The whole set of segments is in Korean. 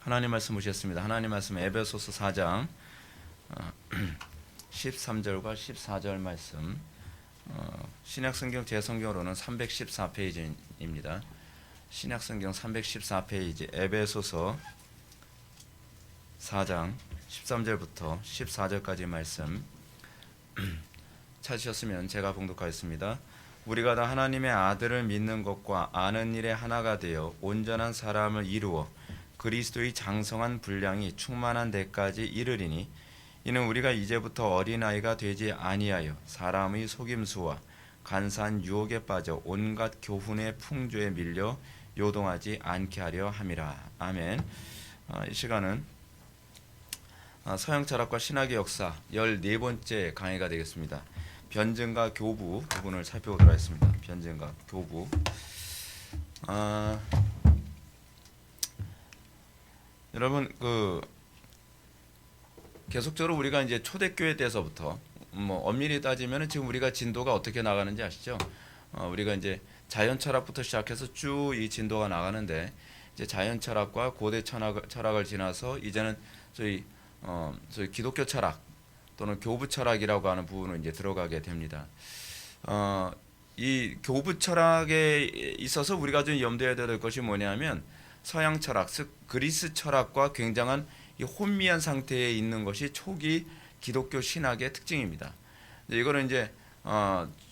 하나님 말씀 보셨습니다. 하나님 말씀 에베소서 4장 13절과 14절 말씀, 신약성경 제 성경으로는 314페이지입니다. 신약성경 314페이지 에베소서 4장 13절부터 14절까지 말씀 찾으셨으면 제가 봉독하겠습니다. 우리가 다 하나님의 아들을 믿는 것과 아는 일에 하나가 되어 온전한 사람을 이루어 그리스도의 장성한 분량이 충만한 데까지 이르리니, 이는 우리가 이제부터 어린아이가 되지 아니하여 사람의 속임수와 간사한 유혹에 빠져 온갖 교훈의 풍조에 밀려 요동하지 않게 하려 함이라. 아멘. 이 시간은 서양 철학과 신학의 역사 14번째 강의가 되겠습니다. 변증과 교부 부분을 살펴보도록 하겠습니다. 변증과 교부. 여러분, 계속적으로 우리가 이제 초대교회 때서부터 엄밀히 따지면 지금 우리가 진도가 어떻게 나가는지 아시죠? 우리가 이제 자연 철학부터 시작해서 쭉 이 진도가 나가는데, 이제 자연 철학과 고대 철학을 지나서 이제는 저희 기독교 철학 또는 교부 철학이라고 하는 부분으로 이제 들어가게 됩니다. 이 교부 철학에 있어서 우리가 좀 염두에 둬야 될 것이 뭐냐면, 서양 철학, 즉 그리스 철학과 굉장한 이 혼미한 상태에 있는 것이 초기 기독교 신학의 특징입니다. 이거를 이제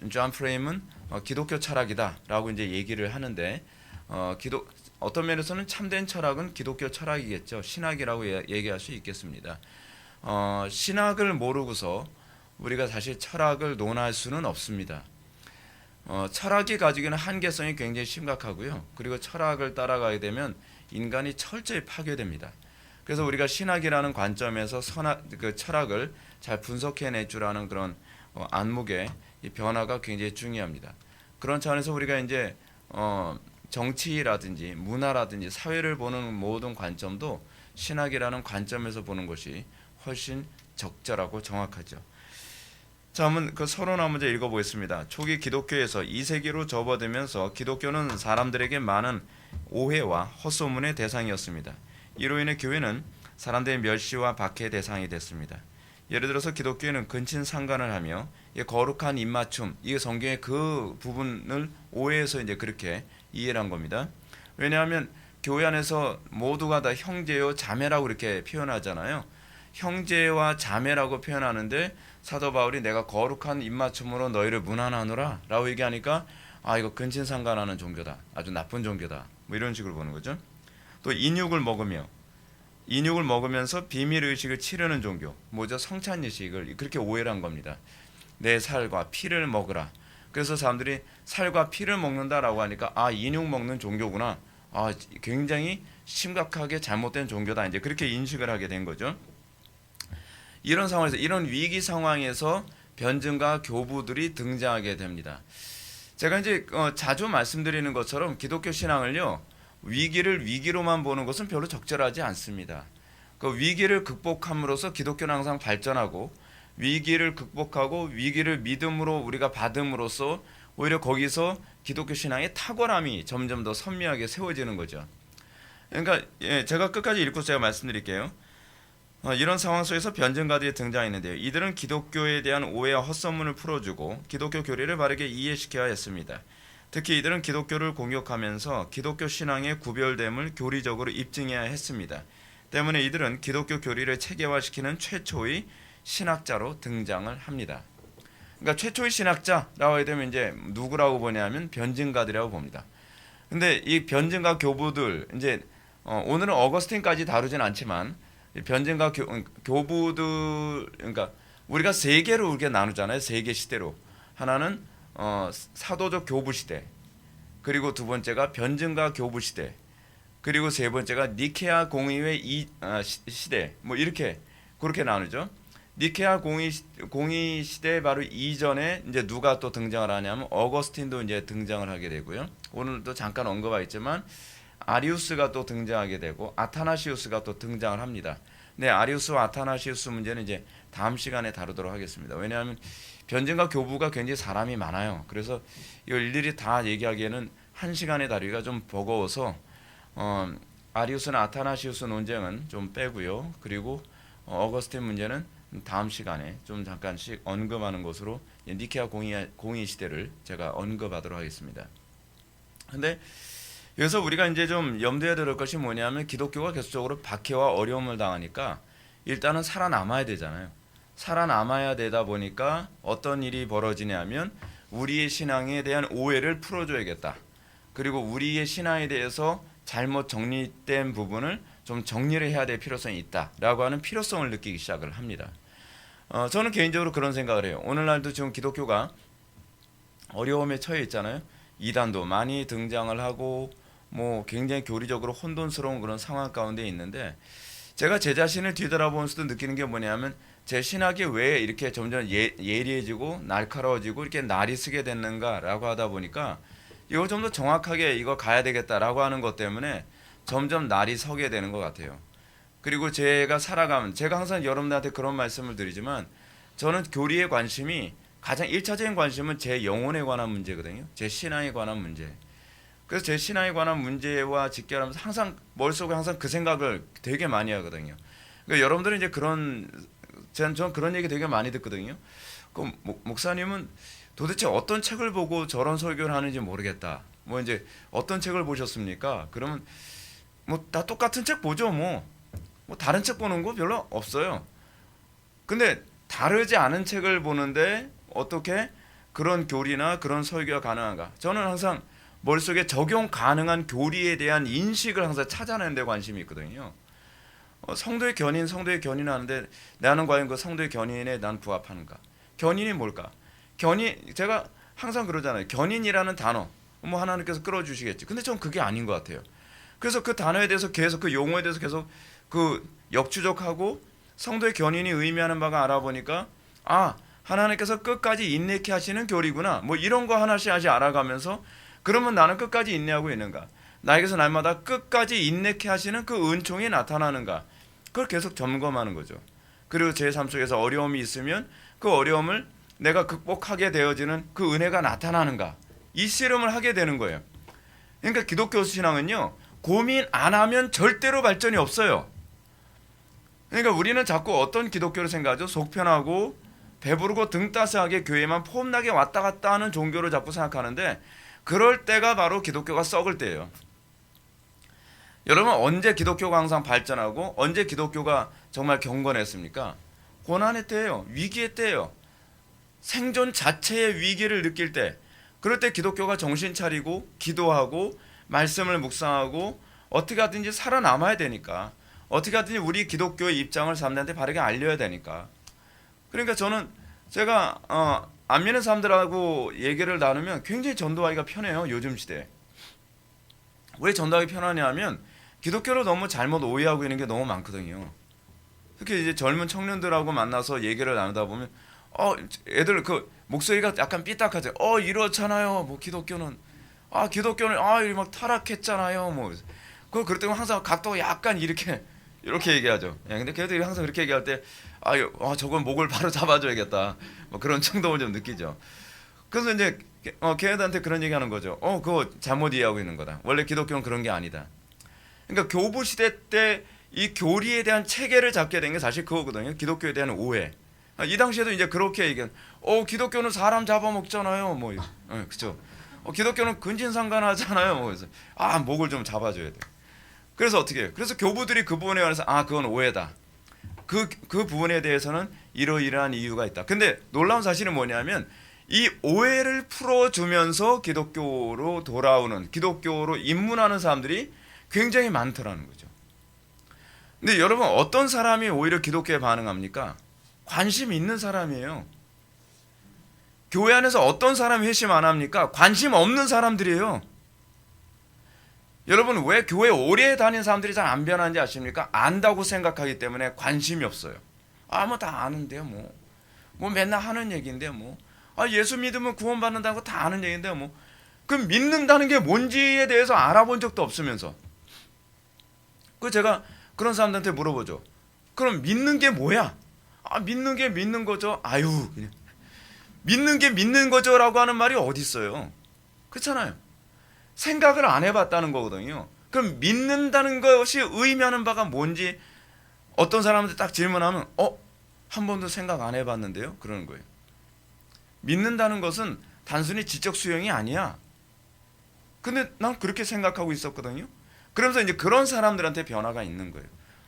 존 프레임은 기독교 철학이다라고 이제 얘기를 하는데, 어떤 면에서는 참된 철학은 기독교 철학이겠죠. 신학이라고 얘기할 수 있겠습니다. 신학을 모르고서 우리가 사실 철학을 논할 수는 없습니다. 철학이 가지고 있는 한계성이 굉장히 심각하고요. 그리고 철학을 따라가게 되면 인간이 철저히 파괴됩니다. 그래서 우리가 신학이라는 관점에서 철학을 잘 분석해낼 줄 아는 그런 안목의 이 변화가 굉장히 중요합니다. 그런 차원에서 우리가 이제 정치라든지 문화라든지 사회를 보는 모든 관점도 신학이라는 관점에서 보는 것이 훨씬 적절하고 정확하죠. 자, 한번 그 서론 한번 읽어보겠습니다. 초기 기독교에서 2세기로 접어들면서 기독교는 사람들에게 많은 오해와 헛소문의 대상이었습니다. 이로 인해 교회는 사람들의 멸시와 박해의 대상이 됐습니다. 예를 들어서 기독교에는 근친상간을 하며 거룩한 입맞춤, 이게 성경의 그 부분을 오해해서 이제 그렇게 이해를 한 겁니다. 왜냐하면 교회 안에서 모두가 다 형제요 자매라고 이렇게 표현하잖아요. 형제와 자매라고 표현하는데 사도 바울이 내가 거룩한 입맞춤으로 너희를 문안하노라 라고 얘기하니까, 이거 근친상간하는 종교다, 아주 나쁜 종교다, 뭐 이런 식으로 보는 거죠. 또 인육을 먹으면서 비밀의식을 치르는 종교, 뭐죠? 성찬의식을 그렇게 오해를 한 겁니다. 내 살과 피를 먹으라. 그래서 사람들이 살과 피를 먹는다라고 하니까 인육 먹는 종교구나, 굉장히 심각하게 잘못된 종교다, 이제 그렇게 인식을 하게 된 거죠. 이런 상황에서, 이런 위기 상황에서 변증과 교부들이 등장하게 됩니다. 제가 이제 자주 말씀드리는 것처럼 기독교 신앙을요, 위기를 위기로만 보는 것은 별로 적절하지 않습니다. 그 위기를 극복함으로써 기독교는 항상 발전하고, 위기를 극복하고 위기를 믿음으로 우리가 받음으로써 오히려 거기서 기독교 신앙의 탁월함이 점점 더 선명하게 세워지는 거죠. 그러니까 제가 끝까지 읽고 제가 말씀드릴게요. 이런 상황 속에서 변증가들이 등장했는데요. 이들은 기독교에 대한 오해와 헛소문을 풀어주고 기독교 교리를 바르게 이해시켜야 했습니다. 특히 이들은 기독교를 공격하면서 기독교 신앙의 구별됨을 교리적으로 입증해야 했습니다. 때문에 이들은 기독교 교리를 체계화시키는 최초의 신학자로 등장을 합니다. 그러니까 최초의 신학자라고 해야 되면 이제 누구라고 보냐면 변증가들이라고 봅니다. 근데 이 변증가 교부들, 이제 오늘은 어거스틴까지 다루진 않지만 변증가 교부들, 그러니까 우리가 세 개로 이렇게 나누잖아요. 세 개 시대로. 하나는 사도적 교부 시대, 그리고 두 번째가 변증가 교부 시대, 그리고 세 번째가 니케아 공의회 시대, 뭐 이렇게 그렇게 나누죠. 니케아 공의 시대 바로 이전에 이제 누가 또 등장을 하냐면 어거스틴도 이제 등장을 하게 되고요. 오늘도 잠깐 언급하겠지만 아리우스가 또 등장하게 되고 아타나시우스가 또 등장을 합니다. 네, 아리우스와 아타나시우스 문제는 이제 다음 시간에 다루도록 하겠습니다. 왜냐하면 변증과 교부가 굉장히 사람이 많아요. 그래서 이걸 일일이 다 얘기하기에는 한 시간에 다루기가 좀 버거워서 아리우스나 아타나시우스 논쟁은 좀 빼고요. 그리고 어거스틴 문제는 다음 시간에 좀 잠깐씩 언급하는 것으로 니케아 공의 시대를 제가 언급하도록 하겠습니다. 근데 여기서 우리가 이제 좀 염두에 둘 것이 뭐냐면 기독교가 계속적으로 박해와 어려움을 당하니까 일단은 살아남아야 되잖아요. 살아남아야 되다 보니까 어떤 일이 벌어지냐면 우리의 신앙에 대한 오해를 풀어줘야겠다. 그리고 우리의 신앙에 대해서 잘못 정리된 부분을 좀 정리를 해야 될 필요성이 있다라고 하는 필요성을 느끼기 시작을 합니다. 저는 개인적으로 그런 생각을 해요. 오늘날도 지금 기독교가 어려움에 처해 있잖아요. 이단도 많이 등장을 하고 뭐 굉장히 교리적으로 혼돈스러운 그런 상황 가운데 있는데 제가 제 자신을 뒤돌아보면서도 느끼는 게 뭐냐면 제 신학이 왜 이렇게 점점 예리해지고 날카로워지고 이렇게 날이 쓰게 됐는가라고 하다 보니까 이거 좀 더 정확하게 이거 가야 되겠다라고 하는 것 때문에 점점 날이 서게 되는 것 같아요. 그리고 제가 살아가면 제가 항상 여러분들한테 그런 말씀을 드리지만 저는 교리에 관심이 가장 1차적인 관심은 제 영혼에 관한 문제거든요. 제 신앙에 관한 문제. 그래서 제 신앙에 관한 문제와 직결하면서 항상 머릿속에 항상 그 생각을 되게 많이 하거든요. 그러니까 여러분들은 이제 저는 그런 얘기 되게 많이 듣거든요. 그 목사님은 도대체 어떤 책을 보고 저런 설교를 하는지 모르겠다. 뭐 이제 어떤 책을 보셨습니까? 그러면 뭐 다 똑같은 책 보죠. 뭐 다른 책 보는 거 별로 없어요. 근데 다르지 않은 책을 보는데 어떻게 그런 교리나 그런 설교가 가능한가? 저는 항상 머릿속에 적용 가능한 교리에 대한 인식을 항상 찾아내는 데 관심이 있거든요. 성도의 견인 하는데 나는 과연 그 성도의 견인에 난 부합하는가? 견인이 뭘까? 제가 항상 그러잖아요. 견인이라는 단어 뭐 하나님께서 끌어주시겠지. 근데 전 그게 아닌 것 같아요. 그래서 그 단어에 대해서 계속 그 용어에 대해서 계속 그 역추적하고 성도의 견인이 의미하는 바가 알아보니까 하나님께서 끝까지 인내케 하시는 교리구나. 뭐 이런 거 하나씩 알아가면서 그러면 나는 끝까지 인내하고 있는가? 나에게서 날마다 끝까지 인내케 하시는 그 은총이 나타나는가? 그걸 계속 점검하는 거죠. 그리고 제 삶 속에서 어려움이 있으면 그 어려움을 내가 극복하게 되어지는 그 은혜가 나타나는가? 이 씨름을 하게 되는 거예요. 그러니까 기독교 신앙은요. 고민 안 하면 절대로 발전이 없어요. 그러니까 우리는 자꾸 어떤 기독교를 생각하죠? 속편하고 배부르고 등 따스하게 교회만 폼나게 왔다 갔다 하는 종교를 자꾸 생각하는데 그럴 때가 바로 기독교가 썩을 때예요. 여러분 언제 기독교가 항상 발전하고 언제 기독교가 정말 경건했습니까? 고난의 때예요. 위기의 때예요. 생존 자체의 위기를 느낄 때 그럴 때 기독교가 정신 차리고 기도하고 말씀을 묵상하고 어떻게 하든지 살아남아야 되니까 어떻게 하든지 우리 기독교의 입장을 사람들한테 바르게 알려야 되니까 그러니까 저는 제가 안 믿는 사람들하고 얘기를 나누면 굉장히 전도하기가 편해요. 요즘 시대에. 왜 전도하기 편하냐 하면 기독교를 너무 잘못 오해하고 있는 게 너무 많거든요. 특히 이제 젊은 청년들하고 만나서 얘기를 나누다 보면 애들 그 목소리가 약간 삐딱하죠. 이렇잖아요. 뭐 기독교는 막 타락했잖아요. 뭐 그럴 때는 항상 각도가 약간 이렇게 얘기하죠. 근데 걔들이 항상 그렇게 얘기할 때 저건 목을 바로 잡아줘야겠다. 뭐 그런 충동을 좀 느끼죠. 그래서 이제 걔네들한테 그런 얘기하는 거죠. 그거 잘못 이해하고 있는 거다. 원래 기독교는 그런 게 아니다. 그러니까 교부 시대 때 이 교리에 대한 체계를 잡게 된 게 사실 그거거든요. 기독교에 대한 오해. 이 당시에도 이제 그렇게 얘기한. 기독교는 사람 잡아먹잖아요. 뭐, 그렇죠. 기독교는 근친상간하잖아요. 뭐 그래서 목을 좀 잡아줘야 돼. 그래서 어떻게 해요? 그래서 교부들이 그 부분에 관해서 그건 오해다. 그 부분에 대해서는 이러이러한 이유가 있다. 근데 놀라운 사실은 뭐냐면 이 오해를 풀어주면서 기독교로 돌아오는 기독교로 입문하는 사람들이 굉장히 많더라는 거죠. 근데 여러분 어떤 사람이 오히려 기독교에 반응합니까? 관심 있는 사람이에요. 교회 안에서 어떤 사람이 회심 안 합니까? 관심 없는 사람들이에요. 여러분 왜 교회 오래 다닌 사람들이 잘 안 변하는지 아십니까? 안다고 생각하기 때문에 관심이 없어요. 뭐 다 아는데요. 뭐 맨날 하는 얘기인데 예수 믿으면 구원받는다고 다 아는 얘기인데 그럼 믿는다는 게 뭔지에 대해서 알아본 적도 없으면서 제가 그런 사람들한테 물어보죠. 그럼 믿는 게 뭐야? 믿는 게 믿는 거죠. 그냥 믿는 게 믿는 거죠라고 하는 말이 어디 있어요? 그렇잖아요. 생각을 안 해봤다는 거거든요. 그럼 믿는다는 것이 의미하는 바가 뭔지 어떤 사람한테 딱 질문하면 한 번도 생각 안 해봤는데요, 그러는 거예요. 믿는다는 것은 단순히 지적 수용이 아니야. 근데 난 그렇게 생각하고 있었거든요. 그러면서 이제 그런 사람들한테 변화가 있는 거예요.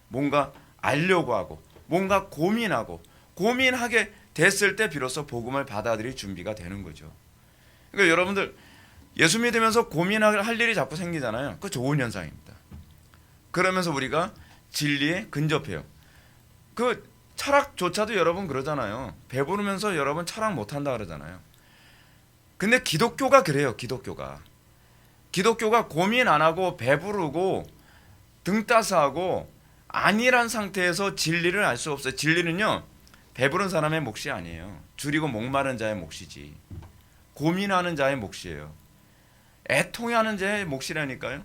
뭔가 알려고 하고 뭔가 고민하게 됐을 때 비로소 복음을 받아들일 준비가 되는 거죠. 그러니까 여러분들 예수 믿으면서 고민할 일이 자꾸 생기잖아요. 그거 좋은 현상입니다. 그러면서 우리가 진리에 근접해요. 그 철학조차도 여러분 그러잖아요. 배부르면서 여러분 철학 못한다 그러잖아요. 근데 기독교가 그래요. 기독교가 고민 안 하고 배부르고 등 따서 하고 아니란 상태에서 진리를 알 수 없어요. 진리는요, 배부른 사람의 몫이 아니에요. 줄이고 목마른 자의 몫이지. 고민하는 자의 몫이에요. 애통해하는 자의 몫이라니까요.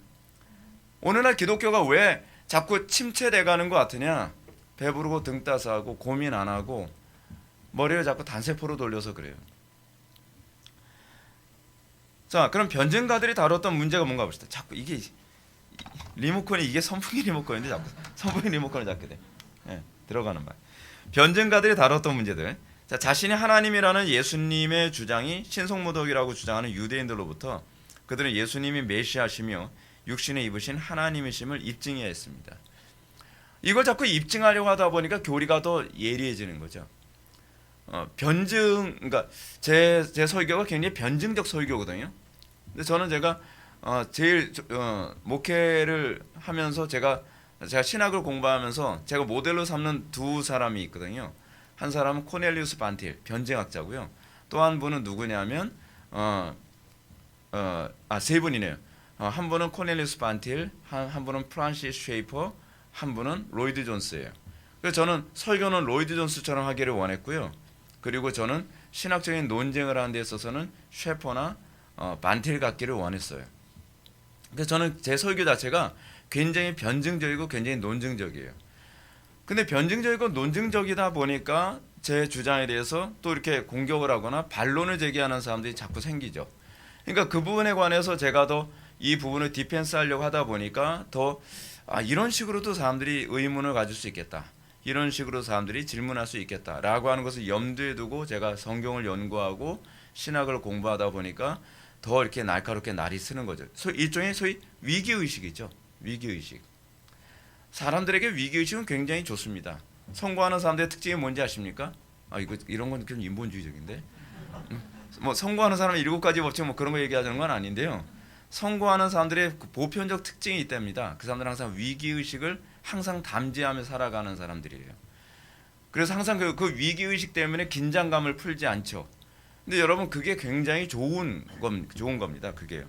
오늘날 기독교가 왜 자꾸 침체돼가는 것 같으냐? 배부르고 등 따서 하고 고민 안 하고 머리를 자꾸 단세포로 돌려서 그래요. 자, 그럼 변증가들이 다뤘던 문제가 뭔가 봅시다. 자꾸 이게 리모컨이 이게 선풍기 리모컨인데 자꾸 선풍기 리모컨을 잡게 돼. 들어가는 말. 변증가들이 다뤘던 문제들. 자, 자신이 하나님이라는 예수님의 주장이 신성모독이라고 주장하는 유대인들로부터 그들은 예수님이 메시아시며 육신에 입으신 하나님이심을 입증해야 했습니다. 이걸 자꾸 입증하려고 하다 보니까 교리가 더 예리해지는 거죠. 그러니까 제 설교가 굉장히 변증적 설교거든요. 근데 저는 제가 제일 목회를 하면서 제가 신학을 공부하면서 제가 모델로 삼는 두 사람이 있거든요. 한 사람은 코넬리우스 반틸 변증학자고요. 또 한 분은 누구냐면 세 분이네요. 한 분은 코넬리우스 반틸, 한 분은 프란시스 쉐이퍼, 한 분은 로이드 존스예요. 그래서 저는 설교는 로이드 존스처럼 하기를 원했고요. 그리고 저는 신학적인 논쟁을 하는 데 있어서는 쉐퍼나 반틸 같기를 원했어요. 그래서 저는 제 설교 자체가 굉장히 변증적이고 굉장히 논증적이에요. 근데 변증적이고 논증적이다 보니까 제 주장에 대해서 또 이렇게 공격을 하거나 반론을 제기하는 사람들이 자꾸 생기죠. 그러니까 그 부분에 관해서 제가 더 이 부분을 디펜스 하려고 하다 보니까 더 이런 식으로도 사람들이 의문을 가질 수 있겠다. 이런 식으로 사람들이 질문할 수 있겠다라고 하는 것을 염두에 두고 제가 성경을 연구하고 신학을 공부하다 보니까 더 이렇게 날카롭게 날이 쓰는 거죠. 일종의 소위 위기의식이죠. 위기의식. 사람들에게 위기의식은 굉장히 좋습니다. 선고하는 사람들의 특징이 뭔지 아십니까? 이런 건 좀 인본주의적인데. 뭐 선고하는 사람의 7가지 법칙 뭐 그런 거 얘기하자는 건 아닌데요. 선고하는 사람들의 보편적 특징이 있답니다. 그 사람들은 항상 위기의식을 항상 담지하며 살아가는 사람들이에요. 그래서 항상 그 위기의식 때문에 긴장감을 풀지 않죠. 근데 여러분 그게 굉장히 좋은 겁니다. 그게요.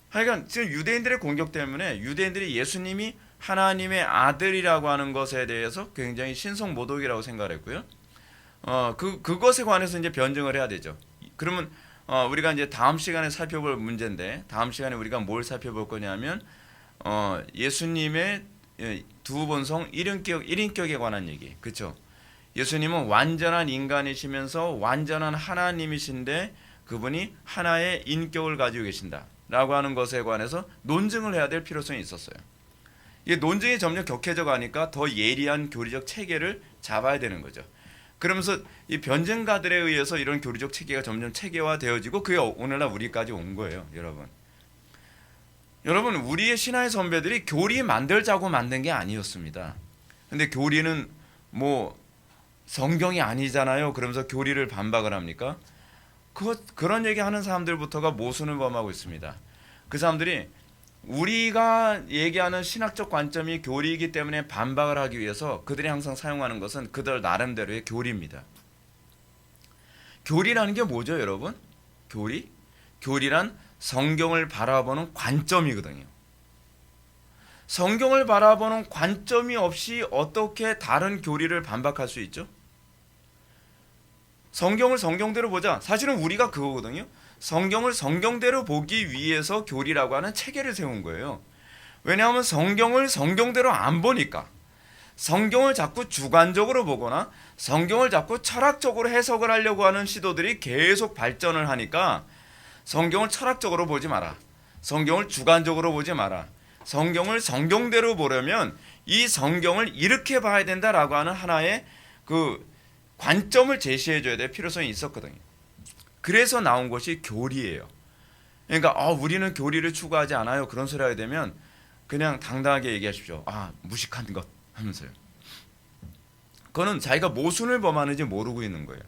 하여간 지금 유대인들의 공격 때문에 유대인들이 예수님이 하나님의 아들이라고 하는 것에 대해서 굉장히 신성모독이라고 생각을 했고요. 그것에 관해서 이제 변증을 해야 되죠. 그러면 우리가 이제 다음 시간에 살펴볼 문제인데 다음 시간에 우리가 뭘 살펴볼 거냐면 예수님의 두 본성 1인격에 관한 얘기. 그렇죠? 예수님은 완전한 인간이시면서 완전한 하나님이신데 그분이 하나의 인격을 가지고 계신다라고 하는 것에 관해서 논증을 해야 될 필요성이 있었어요. 이게 논증이 점점 격해져 가니까 더 예리한 교리적 체계를 잡아야 되는 거죠. 그러면서 이 변증가들에 의해서 이런 교리적 체계가 점점 체계화되어지고 그게 오늘날 우리까지 온 거예요, 여러분. 여러분, 우리의 신화의 선배들이 교리 만들자고 만든 게 아니었습니다. 근데 교리는 뭐 성경이 아니잖아요. 그러면서 교리를 반박을 합니까? 그런 얘기하는 사람들부터가 모순을 범하고 있습니다. 그 사람들이 우리가 얘기하는 신학적 관점이 교리이기 때문에 반박을 하기 위해서 그들이 항상 사용하는 것은 그들 나름대로의 교리입니다. 교리라는 게 뭐죠, 여러분? 교리란 성경을 바라보는 관점이거든요. 성경을 바라보는 관점이 없이 어떻게 다른 교리를 반박할 수 있죠? 성경을 성경대로 보자. 사실은 우리가 그거거든요. 성경을 성경대로 보기 위해서 교리라고 하는 체계를 세운 거예요. 왜냐하면 성경을 성경대로 안 보니까 성경을 자꾸 주관적으로 보거나 성경을 자꾸 철학적으로 해석을 하려고 하는 시도들이 계속 발전을 하니까 성경을 철학적으로 보지 마라. 성경을 주관적으로 보지 마라. 성경을 성경대로 보려면 이 성경을 이렇게 봐야 된다라고 하는 하나의 그 관점을 제시해 줘야 될 필요성이 있었거든요. 그래서 나온 것이 교리예요. 그러니까 우리는 교리를 추구하지 않아요. 그런 소리 하게 되면 그냥 당당하게 얘기하십시오. 무식한 것 하면서요. 그거는 자기가 모순을 범하는지 모르고 있는 거예요.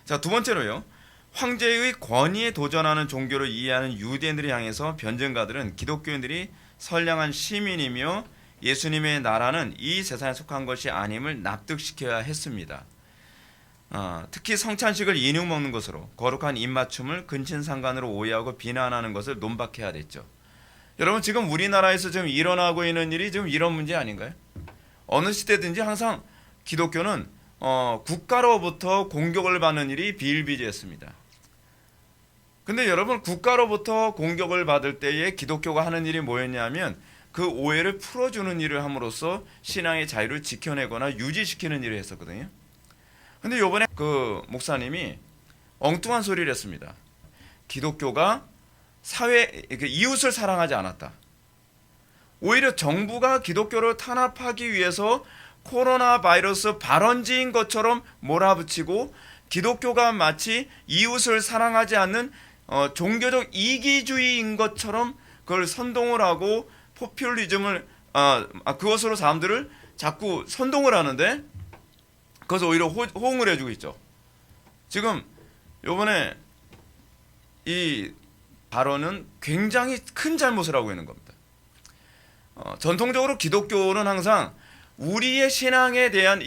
자, 두 번째로요. 황제의 권위에 도전하는 종교를 이해하는 유대인들을 향해서 변증가들은 기독교인들이 선량한 시민이며 예수님의 나라는 이 세상에 속한 것이 아님을 납득시켜야 했습니다. 특히 성찬식을 인육 먹는 것으로 거룩한 입맞춤을 근친상간으로 오해하고 비난하는 것을 논박해야 됐죠. 여러분, 지금 우리나라에서 지금 일어나고 있는 일이 지금 이런 문제 아닌가요? 어느 시대든지 항상 기독교는 국가로부터 공격을 받는 일이 비일비재했습니다. 근데 여러분, 국가로부터 공격을 받을 때에 기독교가 하는 일이 뭐였냐면 그 오해를 풀어주는 일을 함으로써 신앙의 자유를 지켜내거나 유지시키는 일을 했었거든요. 근데 요번에 그 목사님이 엉뚱한 소리를 했습니다. 기독교가 이웃을 사랑하지 않았다. 오히려 정부가 기독교를 탄압하기 위해서 코로나 바이러스 발원지인 것처럼 몰아붙이고 기독교가 마치 이웃을 사랑하지 않는 종교적 이기주의인 것처럼 그걸 선동을 하고 포퓰리즘을 그것으로 사람들을 자꾸 선동을 하는데 그것을 오히려 호응을 해주고 있죠. 지금 요번에 이 발언은 굉장히 큰 잘못을 하고 있는 겁니다. 전통적으로 기독교는 항상 우리의 신앙에 대한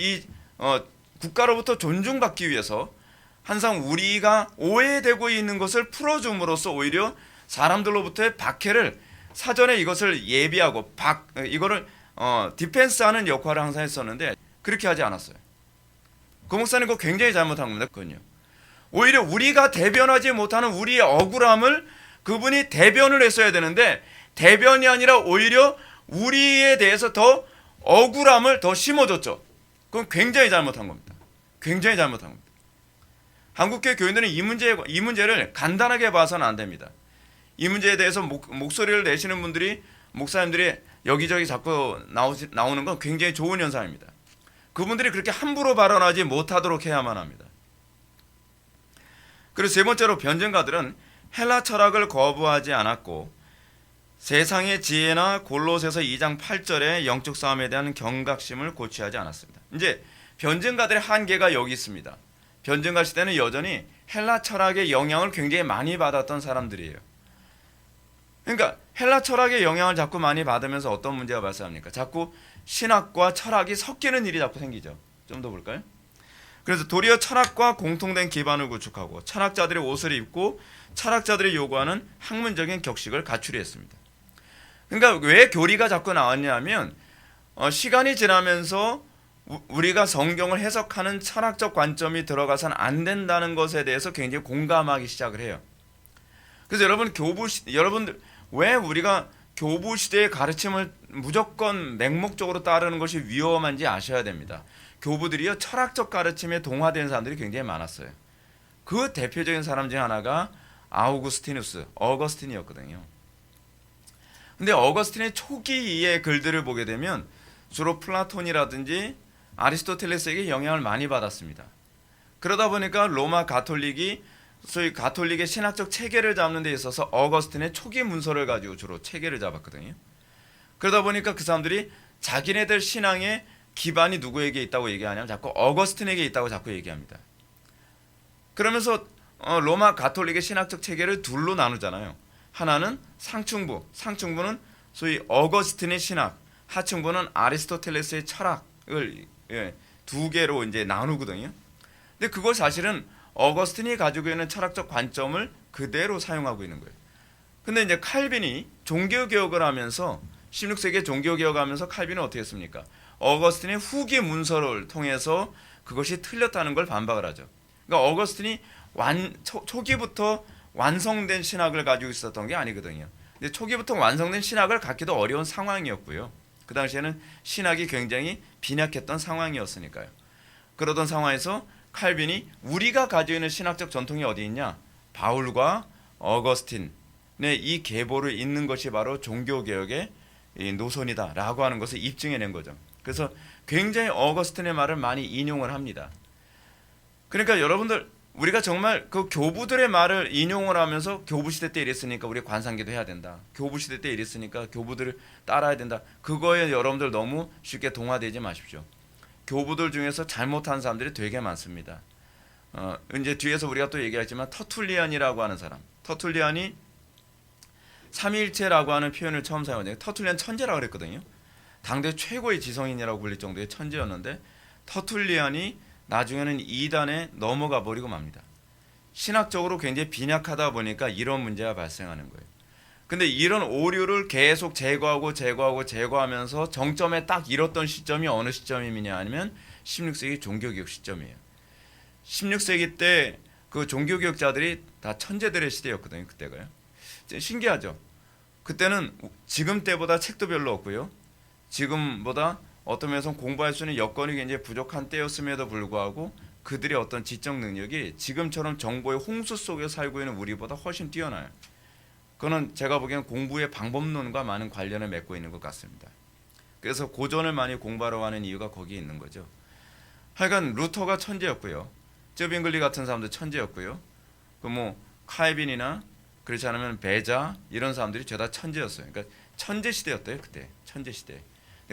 국가로부터 존중받기 위해서 항상 우리가 오해되고 있는 것을 풀어줌으로써 오히려 사람들로부터의 박해를 사전에 이것을 예비하고 이거를 디펜스하는 역할을 항상 했었는데 그렇게 하지 않았어요. 그 목사님 그거 굉장히 잘못한 겁니다. 그건요. 오히려 우리가 대변하지 못하는 우리의 억울함을 그분이 대변을 했어야 되는데 대변이 아니라 오히려 우리에 대해서 더 억울함을 더 심어줬죠. 그건 굉장히 잘못한 겁니다. 굉장히 잘못한 겁니다. 한국교회 교인들은 이 문제를 간단하게 봐서는 안 됩니다. 이 문제에 대해서 목소리를 내시는 분들이 목사님들이 여기저기 자꾸 나오는 건 굉장히 좋은 현상입니다. 그분들이 그렇게 함부로 발언하지 못하도록 해야만 합니다. 그리고 세 번째로 변증가들은 헬라 철학을 거부하지 않았고 세상의 지혜나 골로새서 2장 8절의 영적 싸움에 대한 경각심을 고취하지 않았습니다. 이제 변증가들의 한계가 여기 있습니다. 변증가 시대는 여전히 헬라 철학의 영향을 굉장히 많이 받았던 사람들이에요. 그러니까 헬라 철학의 영향을 자꾸 많이 받으면서 어떤 문제가 발생합니까? 자꾸 신학과 철학이 섞이는 일이 자꾸 생기죠. 좀 더 볼까요? 그래서 도리어 철학과 공통된 기반을 구축하고 철학자들의 옷을 입고 철학자들이 요구하는 학문적인 격식을 갖추려 했습니다. 그러니까 왜 교리가 자꾸 나왔냐면 시간이 지나면서 우리가 성경을 해석하는 철학적 관점이 들어가서는 안 된다는 것에 대해서 굉장히 공감하기 시작을 해요. 그래서 여러분들 왜 우리가 교부 시대의 가르침을 무조건 맹목적으로 따르는 것이 위험한지 아셔야 됩니다. 교부들이요 철학적 가르침에 동화된 사람들이 굉장히 많았어요. 그 대표적인 사람 중 하나가 어거스틴이었거든요. 근데 어거스틴의 초기의 글들을 보게 되면 주로 플라톤이라든지 아리스토텔레스에게 영향을 많이 받았습니다. 그러다 보니까 로마 가톨릭이 소위 가톨릭의 신학적 체계를 잡는 데 있어서 어거스틴의 초기 문서를 가지고 주로 체계를 잡았거든요. 그러다 보니까 그 사람들이 자기네들 신앙의 기반이 누구에게 있다고 얘기하냐면 자꾸 어거스틴에게 있다고 자꾸 얘기합니다. 그러면서 로마 가톨릭의 신학적 체계를 둘로 나누잖아요. 하나는 상층부는 소위 어거스틴의 신학, 하층부는 아리스토텔레스의 철학을 두 개로 이제 나누거든요. 근데 그걸 사실은 어거스틴이 가지고 있는 철학적 관점을 그대로 사용하고 있는 거예요. 근데 이제 칼빈이 종교개혁을 하면서 16세기에 종교개혁을 하면서 칼빈은 어떻게 했습니까? 어거스틴의 후기 문서를 통해서 그것이 틀렸다는 걸 반박을 하죠. 그러니까 어거스틴이 초기부터 완성된 신학을 가지고 있었던 게 아니거든요. 근데 초기부터 완성된 신학을 갖기도 어려운 상황이었고요. 그 당시에는 신학이 굉장히 빈약했던 상황이었으니까요. 그러던 상황에서 칼빈이 우리가 가지고 있는 신학적 전통이 어디 있냐? 바울과 어거스틴의 이 계보를 잇는 것이 바로 종교개혁의 이 노선이다라고 하는 것을 입증해낸 거죠. 그래서 굉장히 어거스틴의 말을 많이 인용을 합니다. 그러니까 여러분들 우리가 정말 그 교부들의 말을 인용을 하면서 교부 시대 때 이랬으니까 우리 관상기도 해야 된다. 교부 시대 때 이랬으니까 교부들을 따라야 된다. 그거에 여러분들 너무 쉽게 동화되지 마십시오. 교부들 중에서 잘못한 사람들이 되게 많습니다. 이제 뒤에서 우리가 또 얘기하지만 터툴리안이라고 하는 사람, 터툴리안이 삼위일체라고 하는 표현을 처음 사용했는데 터툴리안 천재라고 그랬거든요. 당대 최고의 지성인이라고 불릴 정도의 천재였는데 터툴리안이 나중에는 이단에 넘어가 버리고 맙니다. 신학적으로 굉장히 빈약하다 보니까 이런 문제가 발생하는 거예요. 근데 이런 오류를 계속 제거하면서 정점에 딱 이뤘던 시점이 어느 시점이냐 하면 16세기 종교개혁 시점이에요. 16세기 때 그 종교개혁자들이 다 천재들의 시대였거든요. 그때가요. 신기하죠. 그때는 지금 때보다 책도 별로 없고요. 지금보다 어떤 면에서 공부할 수 있는 여건이 굉장히 부족한 때였음에도 불구하고 그들의 어떤 지적 능력이 지금처럼 정보의 홍수 속에 살고 있는 우리보다 훨씬 뛰어나요. 그거는 제가 보기엔 공부의 방법론과 많은 관련을 맺고 있는 것 같습니다. 그래서 고전을 많이 공부하러 가는 이유가 거기에 있는 거죠. 하여간 루터가 천재였고요. 쯔빙글리 같은 사람도 천재였고요. 그 뭐 칼빈이나 그렇지 않으면 베자 이런 사람들이 죄다 천재였어요. 그러니까 천재 시대였대요. 그때 천재 시대.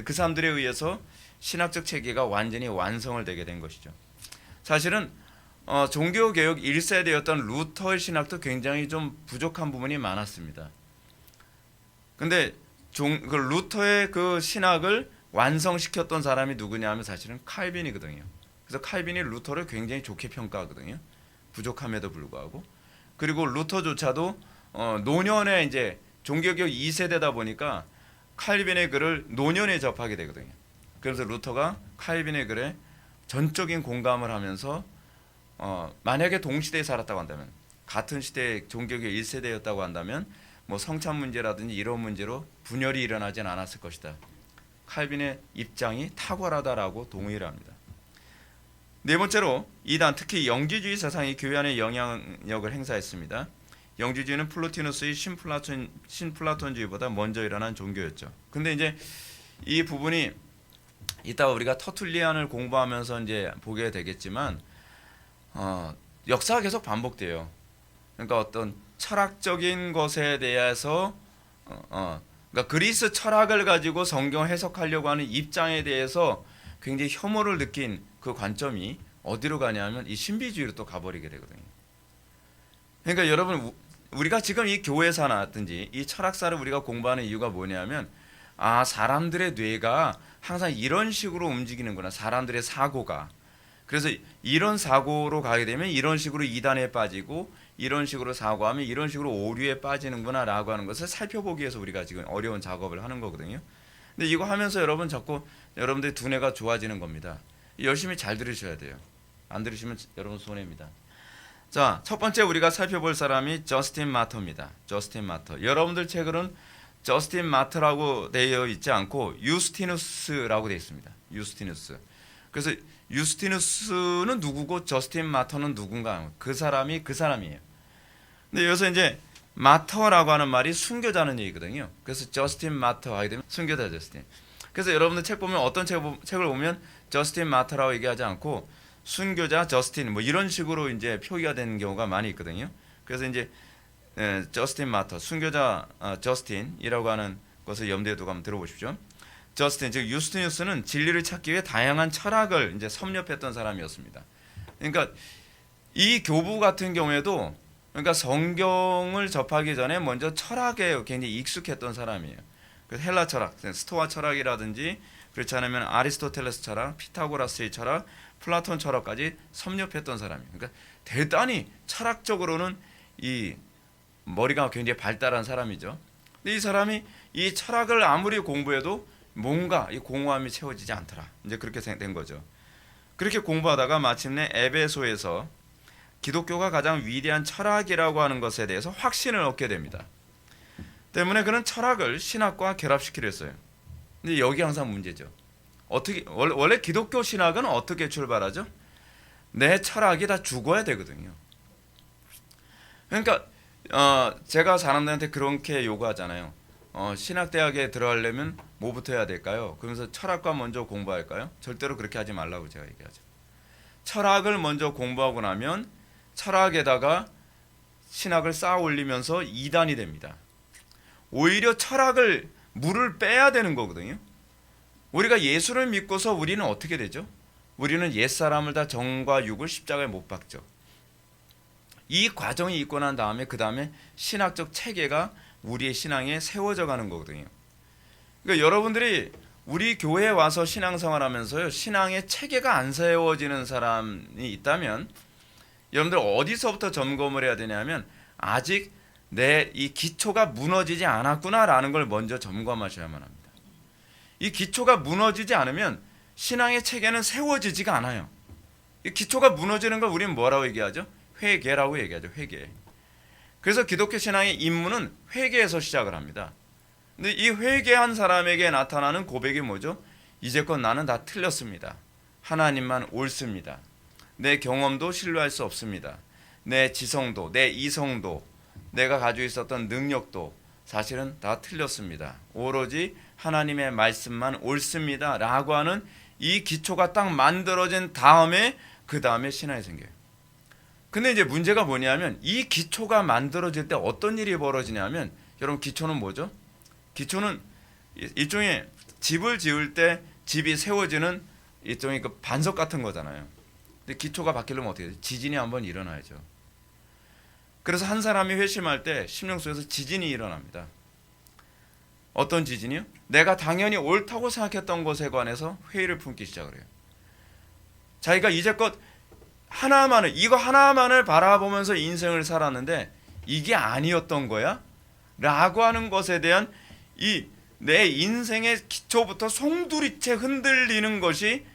그 사람들에 의해서 신학적 체계가 완전히 완성을 되게 된 것이죠. 사실은 종교개혁 1세대였던 루터의 신학도 굉장히 좀 부족한 부분이 많았습니다. 근데 그 루터의 그 신학을 완성시켰던 사람이 누구냐 하면 사실은 칼빈이거든요. 그래서 칼빈이 루터를 굉장히 좋게 평가하거든요. 부족함에도 불구하고. 그리고 루터조차도 노년에 이제 종교개혁 2세대다 보니까 칼빈의 글을 노년에 접하게 되거든요. 그래서 루터가 칼빈의 글에 전적인 공감을 하면서 만약에 동시대에 살았다고 한다면 같은 시대의 종교개혁 1세대였다고 한다면 뭐 성찬 문제라든지 이런 문제로 분열이 일어나진 않았을 것이다. 칼빈의 입장이 탁월하다라고 동의를 합니다. 네 번째로 이단 특히 영지주의 사상이 교회 안에 영향력을 행사했습니다. 영지주의는 플로티누스의 신플라톤주의보다 먼저 일어난 종교였죠. 근데 이제 이 부분이 이따가 우리가 터툴리안을 공부하면서 이제 보게 되겠지만 역사가 계속 반복돼요. 그러니까 어떤 철학적인 것에 대해서 그러니까 그리스 철학을 가지고 성경을 해석하려고 하는 입장에 대해서 굉장히 혐오를 느낀 그 관점이 어디로 가냐면 이 신비주의로 또 가버리게 되거든요. 그러니까 여러분 우리가 지금 이 교회사라든지 이 철학사를 우리가 공부하는 이유가 뭐냐면 사람들의 뇌가 항상 이런 식으로 움직이는구나. 사람들의 사고가. 그래서 이런 사고로 가게 되면 이런 식으로 이단에 빠지고 이런 식으로 사고하면 이런 식으로 오류에 빠지는구나 라고 하는 것을 살펴보기 위해서 우리가 지금 어려운 작업을 하는 거거든요. 근데 이거 하면서 여러분 자꾸 여러분들의 두뇌가 좋아지는 겁니다. 열심히 잘 들으셔야 돼요. 안 들으시면 여러분 손해입니다. 자, 첫 번째 우리가 살펴볼 사람이 저스틴 마터입니다. 저스틴 마터. 여러분들 책으로는 저스틴 마터라고 되어 있지 않고 유스티누스라고 되어 있습니다. 유스티누스. 그래서 유스티누스는 누구고 저스틴 마터는 누군가? 그 사람이 그 사람이에요. 근데 여기서 이제 마터라고 하는 말이 순교자는 얘기거든요. 그래서 저스틴 마터 하게 되면 순교자 저스틴. 그래서 여러분들 책 보면 어떤 책을 보면 저스틴 마터라고 얘기하지 않고 순교자 저스틴 뭐 이런 식으로 이제 표기가 되는 경우가 많이 있거든요. 그래서 이제 저스틴 마터, 순교자 저스틴이라고 하는 것을 염두에 두고 한번 들어보십시오. 저스틴 즉 유스티누스는 진리를 찾기 위해 다양한 철학을 이제 섭렵했던 사람이었습니다. 그러니까 이 교부 같은 경우에도 그러니까 성경을 접하기 전에 먼저 철학에 굉장히 익숙했던 사람이에요. 그래서 헬라 철학, 스토아 철학이라든지 그렇지 않으면 아리스토텔레스 철학, 피타고라스의 철학, 플라톤 철학까지 섭렵했던 사람이에요. 그러니까 대단히 철학적으로는 이 머리가 굉장히 발달한 사람이죠. 근데 이 사람이 이 철학을 아무리 공부해도 뭔가 이 공허함이 채워지지 않더라. 이제 그렇게 된 거죠. 그렇게 공부하다가 마침내 에베소에서 기독교가 가장 위대한 철학이라고 하는 것에 대해서 확신을 얻게 됩니다. 때문에 그는 철학을 신학과 결합시키려 했어요. 근데 여기 항상 문제죠. 어떻게 원래 기독교 신학은 어떻게 출발하죠? 내 철학이 다 죽어야 되거든요. 그러니까 제가 사람들한테 그렇게 요구하잖아요. 신학대학에 들어가려면 뭐부터 해야 될까요? 그러면서 철학과 먼저 공부할까요? 절대로 그렇게 하지 말라고 제가 얘기하죠. 철학을 먼저 공부하고 나면 철학에다가 신학을 쌓아 올리면서 이단이 됩니다. 오히려 철학을 물을 빼야 되는 거거든요. 우리가 예수를 믿고서 우리는 어떻게 되죠? 우리는 옛사람을 다 정과 육을 십자가에 못 박죠. 이 과정이 있고 난 다음에 그 다음에 신학적 체계가 우리의 신앙에 세워져 가는 거거든요. 그러니까 여러분들이 우리 교회에 와서 신앙생활하면서요, 신앙의 체계가 안 세워지는 사람이 있다면 여러분들 어디서부터 점검을 해야 되냐면 아직 내 이 기초가 무너지지 않았구나라는 걸 먼저 점검하셔야만 합니다. 이 기초가 무너지지 않으면 신앙의 체계는 세워지지가 않아요. 이 기초가 무너지는 걸 우리는 뭐라고 얘기하죠? 회개라고 얘기하죠. 회개. 그래서 기독교 신앙의 입문은 회개에서 시작을 합니다. 근데 이 회개한 사람에게 나타나는 고백이 뭐죠? 이제껏 나는 다 틀렸습니다. 하나님만 옳습니다. 내 경험도 신뢰할 수 없습니다. 내 지성도, 내 이성도, 내가 가지고 있었던 능력도 사실은 다 틀렸습니다. 오로지 하나님의 말씀만 옳습니다. 라고 하는 이 기초가 딱 만들어진 다음에 그 다음에 신앙이 생겨요. 근데 이제 문제가 뭐냐면 이 기초가 만들어질 때 어떤 일이 벌어지냐면 여러분 기초는 뭐죠? 기초는 일종의 집을 지을 때 집이 세워지는 일종의 그 반석 같은 거잖아요. 근데 기초가 바뀌려면 어떻게 돼요? 지진이 한번 일어나야죠. 그래서 한 사람이 회심할 때 심령 속에서 지진이 일어납니다. 어떤 지진이요? 내가 당연히 옳다고 생각했던 것에 관해서 회의를 품기 시작을 해요. 자기가 이제껏 이거 하나만을 바라보면서 인생을 살았는데 이게 아니었던 거야? 라고 하는 것에 대한 이 내 인생의 기초부터 송두리째 흔들리는 것이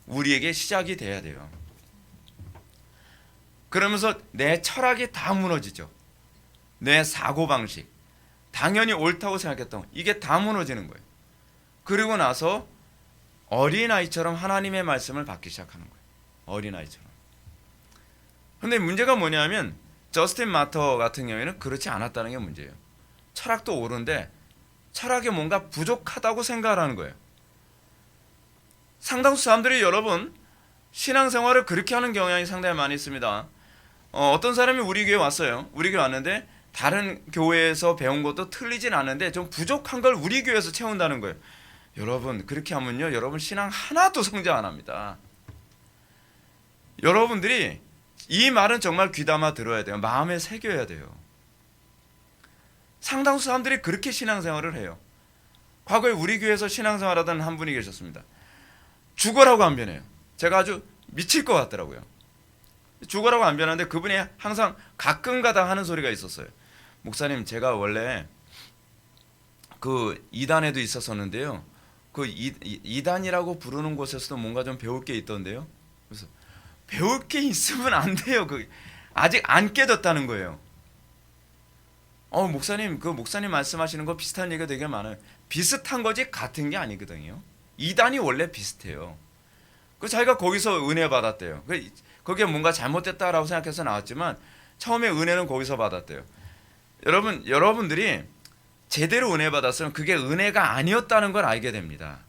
우리에게 시작이 돼야 돼요. 그러면서 내 철학이 다 무너지죠. 내 사고방식, 당연히 옳다고 생각했던 이게 다 무너지는 거예요. 그리고 나서 어린아이처럼 하나님의 말씀을 받기 시작하는 거예요. 어린아이처럼. 근데 문제가 뭐냐면 저스틴 마터 같은 경우에는 그렇지 않았다는 게 문제예요. 철학도 옳은데 철학에 뭔가 부족하다고 생각하는 거예요. 상당수 사람들이 여러분 신앙생활을 그렇게 하는 경향이 상당히 많이 있습니다. 어떤 사람이 우리 교회 왔어요. 우리 교회 왔는데 다른 교회에서 배운 것도 틀리진 않은데 좀 부족한 걸 우리 교회에서 채운다는 거예요. 여러분 그렇게 하면요, 여러분 신앙 하나도 성장 안 합니다. 여러분들이 이 말은 정말 귀담아 들어야 돼요. 마음에 새겨야 돼요. 상당수 사람들이 그렇게 신앙생활을 해요. 과거에 우리 교회에서 신앙생활하던 한 분이 계셨습니다. 죽어라고 안 변해요. 제가 아주 미칠 것 같더라고요. 죽어라고 안 변하는데 그분이 항상 가끔가다 하는 소리가 있었어요. 목사님, 제가 원래 그 이단에도 있었었는데요. 그 이단이라고 부르는 곳에서도 뭔가 좀 배울 게 있던데요. 그래서 배울 게 있으면 안 돼요. 아직 안 깨졌다는 거예요. 목사님, 그 목사님 말씀하시는 거 비슷한 얘기가 되게 많아요. 비슷한 거지 같은 게 아니거든요. 이단이 원래 비슷해요. 그 자기가 거기서 은혜 받았대요. 거기에 뭔가 잘못됐다라고 생각해서 나왔지만 처음에 은혜는 거기서 받았대요. 여러분들이 제대로 은혜 받았으면 그게 은혜가 아니었다는 걸 알게 됩니다.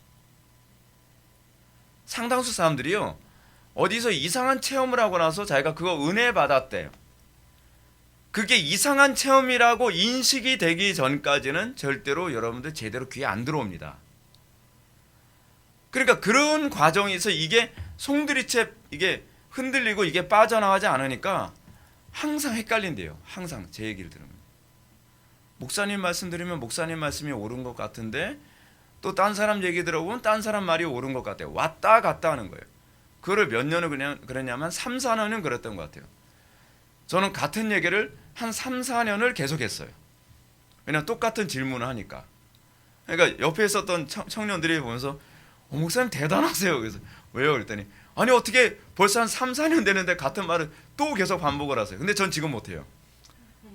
상당수 사람들이요, 어디서 이상한 체험을 하고 나서 자기가 그거 은혜 받았대요. 그게 이상한 체험이라고 인식이 되기 전까지는 절대로 여러분들 제대로 귀에 안 들어옵니다. 그러니까 그런 과정에서 이게 송두리째 이게 흔들리고 이게 빠져나가지 않으니까 항상 헷갈린대요. 항상 제 얘기를 들으면. 목사님 말씀 들으면 목사님 말씀이 옳은 것 같은데 또 딴 사람 얘기 들어보면 딴 사람 말이 옳은 것 같아요. 왔다 갔다 하는 거예요. 그걸 몇 년을 그랬냐면 3, 4년은 그랬던 것 같아요. 저는 같은 얘기를 한 3, 4년을 계속했어요. 왜냐하면 똑같은 질문을 하니까. 그러니까 옆에 있었던 청년들이 보면서 목사님 대단하세요. 그래서 왜요? 그랬더니 아니 어떻게 벌써 한 3, 4년 되는데 같은 말을 또 계속 반복을 하세요. 근데 전 지금 못해요.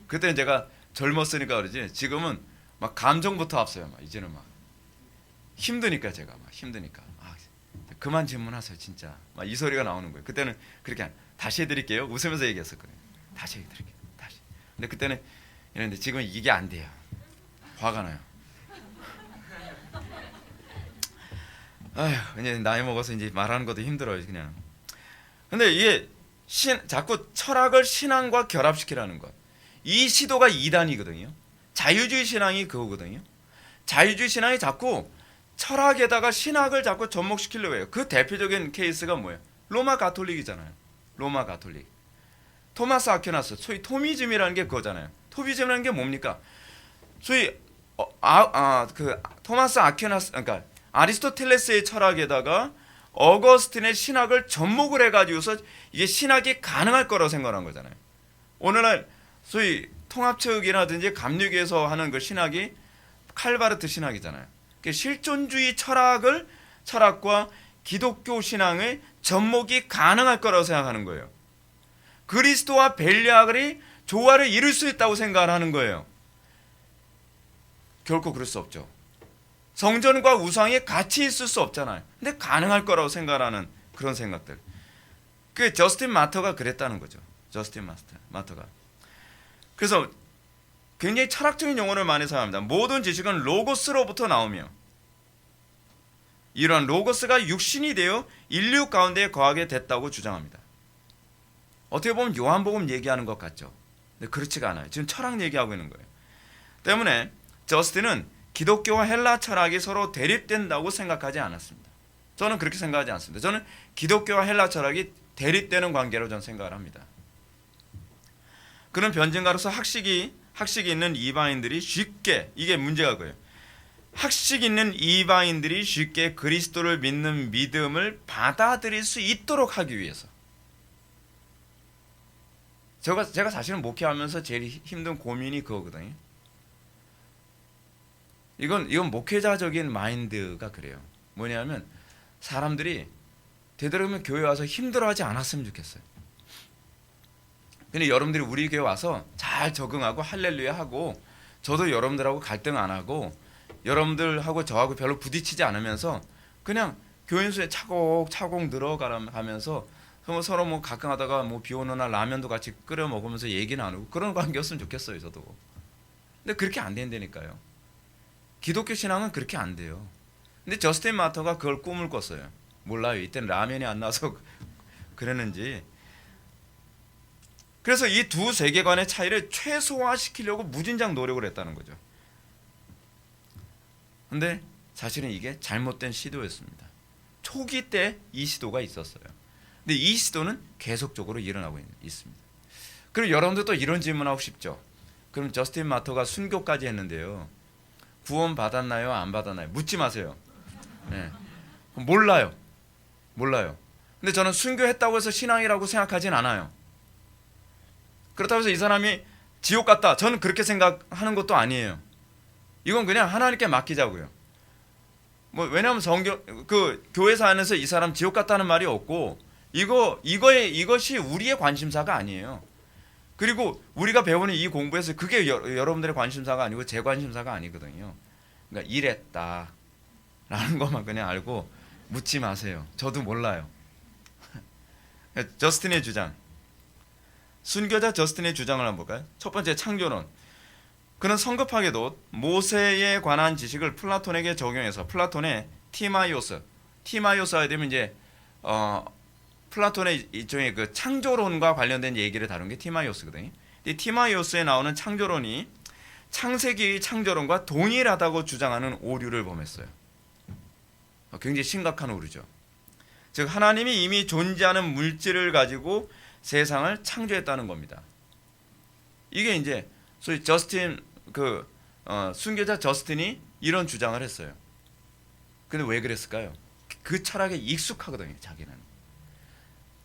그때는 제가 젊었으니까 그러지 지금은 막 감정부터 앞서요. 이제는 막 힘드니까 제가 막 힘드니까 그만 질문하세요 진짜. 막 이 소리가 나오는 거예요. 그때는 그렇게 다시 해드릴게요. 웃으면서 얘기했었거든요. 다시 해드릴게요. 다시. 근데 그때는 이랬는데 지금 이게 안 돼요. 화가 나요. 아휴, 이제 나이 먹어서 이제 말하는 것도 힘들어요, 그냥. 근데 이게 자꾸 철학을 신앙과 결합시키라는 것. 이 시도가 이단이거든요. 자유주의 신앙이 그거거든요. 자유주의 신앙이 자꾸 철학에다가 신학을 자꾸 접목시키려고 해요. 그 대표적인 케이스가 뭐예요? 로마 가톨릭이잖아요. 로마 가톨릭. 토마스 아퀴나스, 소위 토미즘이라는 게 그거잖아요. 토미즘이라는 게 뭡니까? 소위 토마스 아퀴나스, 그러니까 아리스토텔레스의 철학에다가 어거스틴의 신학을 접목을 해가지고서 이게 신학이 가능할 거라고 생각한 거잖아요. 오늘날 소위 통합체육이라든지 감리교에서 하는 그 신학이 칼바르트 신학이잖아요. 실존주의 철학과 기독교 신앙의 접목이 가능할 거라고 생각하는 거예요. 그리스도와 벨리알이 조화를 이룰 수 있다고 생각하는 거예요. 결코 그럴 수 없죠. 성전과 우상이 같이 있을 수 없잖아요. 근데 가능할 거라고 생각하는 그런 생각들. 그 저스틴 마터가 그랬다는 거죠. 저스틴 마터가. 그래서 굉장히 철학적인 용어를 많이 사용합니다. 모든 지식은 로고스로부터 나오며 이러한 로고스가 육신이 되어 인류 가운데 거하게 됐다고 주장합니다. 어떻게 보면 요한복음 얘기하는 것 같죠. 근데 그렇지가 않아요. 지금 철학 얘기하고 있는 거예요. 때문에 저스틴은 기독교와 헬라 철학이 서로 대립된다고 생각하지 않았습니다. 저는 그렇게 생각하지 않습니다. 저는 기독교와 헬라 철학이 대립되는 관계로 저는 생각을 합니다. 그런 변증가로서 학식이 있는 이방인들이 쉽게, 이게 문제가 그거예요. 학식 있는 이방인들이 쉽게 그리스도를 믿는 믿음을 받아들일 수 있도록 하기 위해서. 제가 사실은 목회하면서 제일 힘든 고민이 그거거든요. 이건 목회자적인 마인드가 그래요. 뭐냐면 사람들이 되도록이면 교회 와서 힘들어하지 않았으면 좋겠어요. 근데 여러분들이 우리 교회 와서 잘 적응하고 할렐루야 하고, 저도 여러분들하고 갈등 안 하고 여러분들하고 저하고 별로 부딪히지 않으면서 그냥 교인수에 차곡차곡 늘어가면서 서로 뭐 가끔 하다가 뭐 비 오는 날 라면도 같이 끓여 먹으면서 얘기 나누고 그런 관계였으면 좋겠어요, 저도. 근데 그렇게 안 된다니까요. 기독교 신앙은 그렇게 안 돼요. 근데 저스틴 마터가 그걸 꿈을 꿨어요. 몰라요. 이때는 라면이 안 나와서 그랬는지. 그래서 이 두 세계관의 차이를 최소화시키려고 무진장 노력을 했다는 거죠. 근데 사실은 이게 잘못된 시도였습니다. 초기 때 이 시도가 있었어요. 근데 이 시도는 계속적으로 일어나고 있습니다. 그럼 여러분들도 이런 질문하고 싶죠. 그럼 저스틴 마터가 순교까지 했는데요, 구원 받았나요? 안 받았나요? 묻지 마세요. 네. 몰라요. 근데 저는 순교했다고 해서 신앙이라고 생각하진 않아요. 그렇다고 해서 이 사람이 지옥 갔다, 저는 그렇게 생각하는 것도 아니에요. 이건 그냥 하나님께 맡기자고요. 뭐 왜냐하면 그 교회사 안에서 이 사람 지옥 갔다는 말이 없고, 이것이 우리의 관심사가 아니에요. 그리고 우리가 배우는 이 공부에서 그게 여러분들의 관심사가 아니고 제 관심사가 아니거든요. 그러니까 이랬다 라는 것만 그냥 알고 묻지 마세요. 저도 몰라요. 저스틴의 주장, 순교자 저스틴의 주장을 한번 볼까요? 첫 번째, 창조론. 그는 성급하게도 모세에 관한 지식을 플라톤에게 적용해서, 플라톤의 티마이오스가 되면 이제 플라톤의 일종의 그 창조론과 관련된 얘기를 다룬 게 티마이오스거든요. 이 티마이오스에 나오는 창조론이 창세기의 창조론과 동일하다고 주장하는 오류를 범했어요. 굉장히 심각한 오류죠. 즉 하나님이 이미 존재하는 물질을 가지고 세상을 창조했다는 겁니다. 이게 이제 소위 순교자 저스틴이 이런 주장을 했어요. 근데 왜 그랬을까요? 그 철학에 익숙하거든요, 자기는.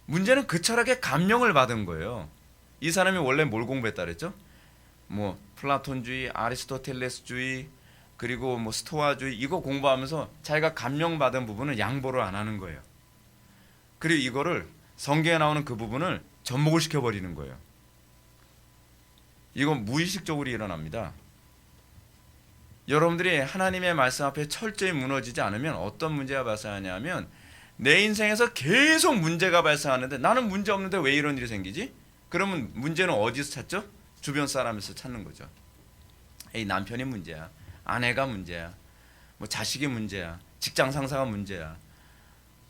문제는 그 철학에 감명을 받은 거예요. 이 사람이 원래 뭘 공부했다 그랬죠? 뭐 플라톤주의, 아리스토텔레스주의, 그리고 뭐 스토아주의, 이거 공부하면서 자기가 감명받은 부분은 양보를 안 하는 거예요. 그리고 이거를 성경에 나오는 그 부분을 접목을 시켜버리는 거예요. 이건 무의식적으로 일어납니다. 여러분들이 하나님의 말씀 앞에 철저히 무너지지 않으면 어떤 문제가 발생하냐면, 내 인생에서 계속 문제가 발생하는데 나는 문제 없는데 왜 이런 일이 생기지? 그러면 문제는 어디서 찾죠? 주변 사람에서 찾는 거죠. 에이, 남편이 문제야, 아내가 문제야, 뭐 자식이 문제야, 직장 상사가 문제야.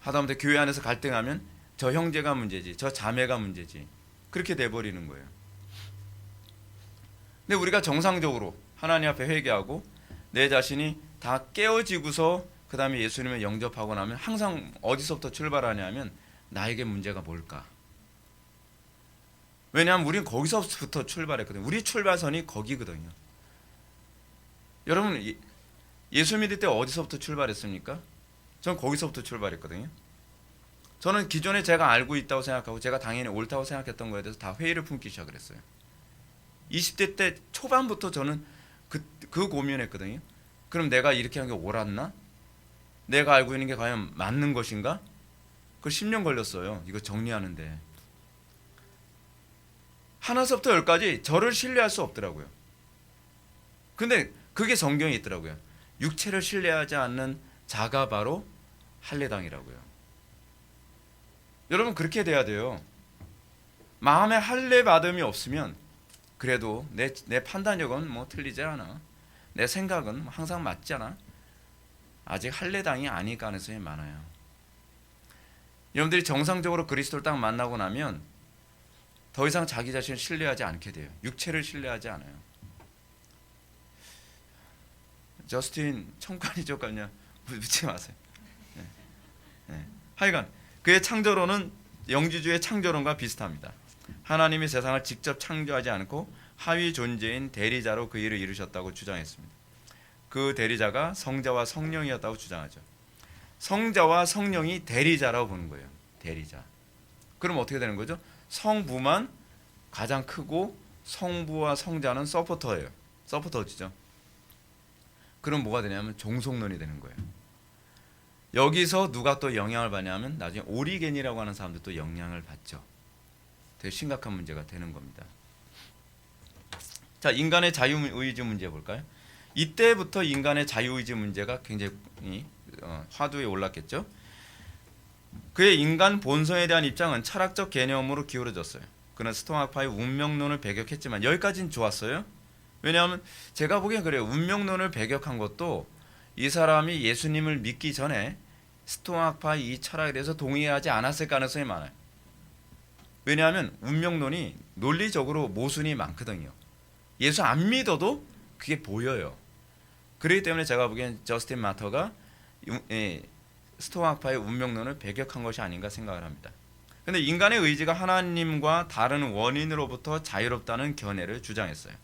하다못해 교회 안에서 갈등하면 저 형제가 문제지, 저 자매가 문제지. 그렇게 돼버리는 거예요. 근데 우리가 정상적으로 하나님 앞에 회개하고 내 자신이 다 깨어지고서 그 다음에 예수님을 영접하고 나면 항상 어디서부터 출발하냐면 나에게 문제가 뭘까? 왜냐하면 우리는 거기서부터 출발했거든요. 우리 출발선이 거기거든요. 여러분 예수 믿을 때 어디서부터 출발했습니까? 저는 거기서부터 출발했거든요. 저는 기존에 제가 알고 있다고 생각하고 제가 당연히 옳다고 생각했던 거에 대해서 다 회의를 품기 시작을 했어요. 20대 때 초반부터 저는 그 고민했거든요. 그럼 내가 이렇게 한 게 옳았나? 내가 알고 있는 게 과연 맞는 것인가? 그 10년 걸렸어요. 이거 정리하는데. 하나서부터 열까지 저를 신뢰할 수 없더라고요. 근데 그게 성경에 있더라고요. 육체를 신뢰하지 않는 자가 바로 할례당이라고요. 여러분 그렇게 돼야 돼요. 마음에 할례 받음이 없으면 그래도 내 판단력은 뭐 틀리지 않아. 내 생각은 항상 맞지 않아. 아직 할례당이 아닐 가능성이 많아요. 여러분들이 정상적으로 그리스도를 딱 만나고 나면 더 이상 자기 자신을 신뢰하지 않게 돼요. 육체를 신뢰하지 않아요. 저스틴 청관이죠, 그냥 묻지 마세요. 네. 네. 하여간 그의 창조론은 영지주의 창조론과 비슷합니다. 하나님이 세상을 직접 창조하지 않고 하위 존재인 대리자로 그 일을 이루셨다고 주장했습니다. 그 대리자가 성자와 성령이었다고 주장하죠. 성자와 성령이 대리자라고 보는 거예요. 대리자. 그럼 어떻게 되는 거죠? 성부만 가장 크고 성부와 성자는 서포터예요. 서포터지죠. 그럼 뭐가 되냐면 종속론이 되는 거예요. 여기서 누가 또 영향을 받냐면 나중에 오리겐이라고 하는 사람들도 영향을 받죠. 되게 심각한 문제가 되는 겁니다. 자, 인간의 자유의지 문제 볼까요? 이때부터 인간의 자유의지 문제가 굉장히 화두에 올랐겠죠. 그의 인간 본성에 대한 입장은 철학적 개념으로 기울어졌어요. 그는 스토아파의 운명론을 배격했지만 여기까지는 좋았어요. 왜냐하면 제가 보기엔 그래요. 운명론을 배격한 것도 이 사람이 예수님을 믿기 전에 스토아파의 이 철학에 대해서 동의하지 않았을 가능성이 많아요. 왜냐하면 운명론이 논리적으로 모순이 많거든요. 예수 안 믿어도 그게 보여요. 그렇기 때문에 제가 보기엔 저스틴 마터가 스토아파의 운명론을 배격한 것이 아닌가 생각을 합니다. 그런데 인간의 의지가 하나님과 다른 원인으로부터 자유롭다는 견해를 주장했어요.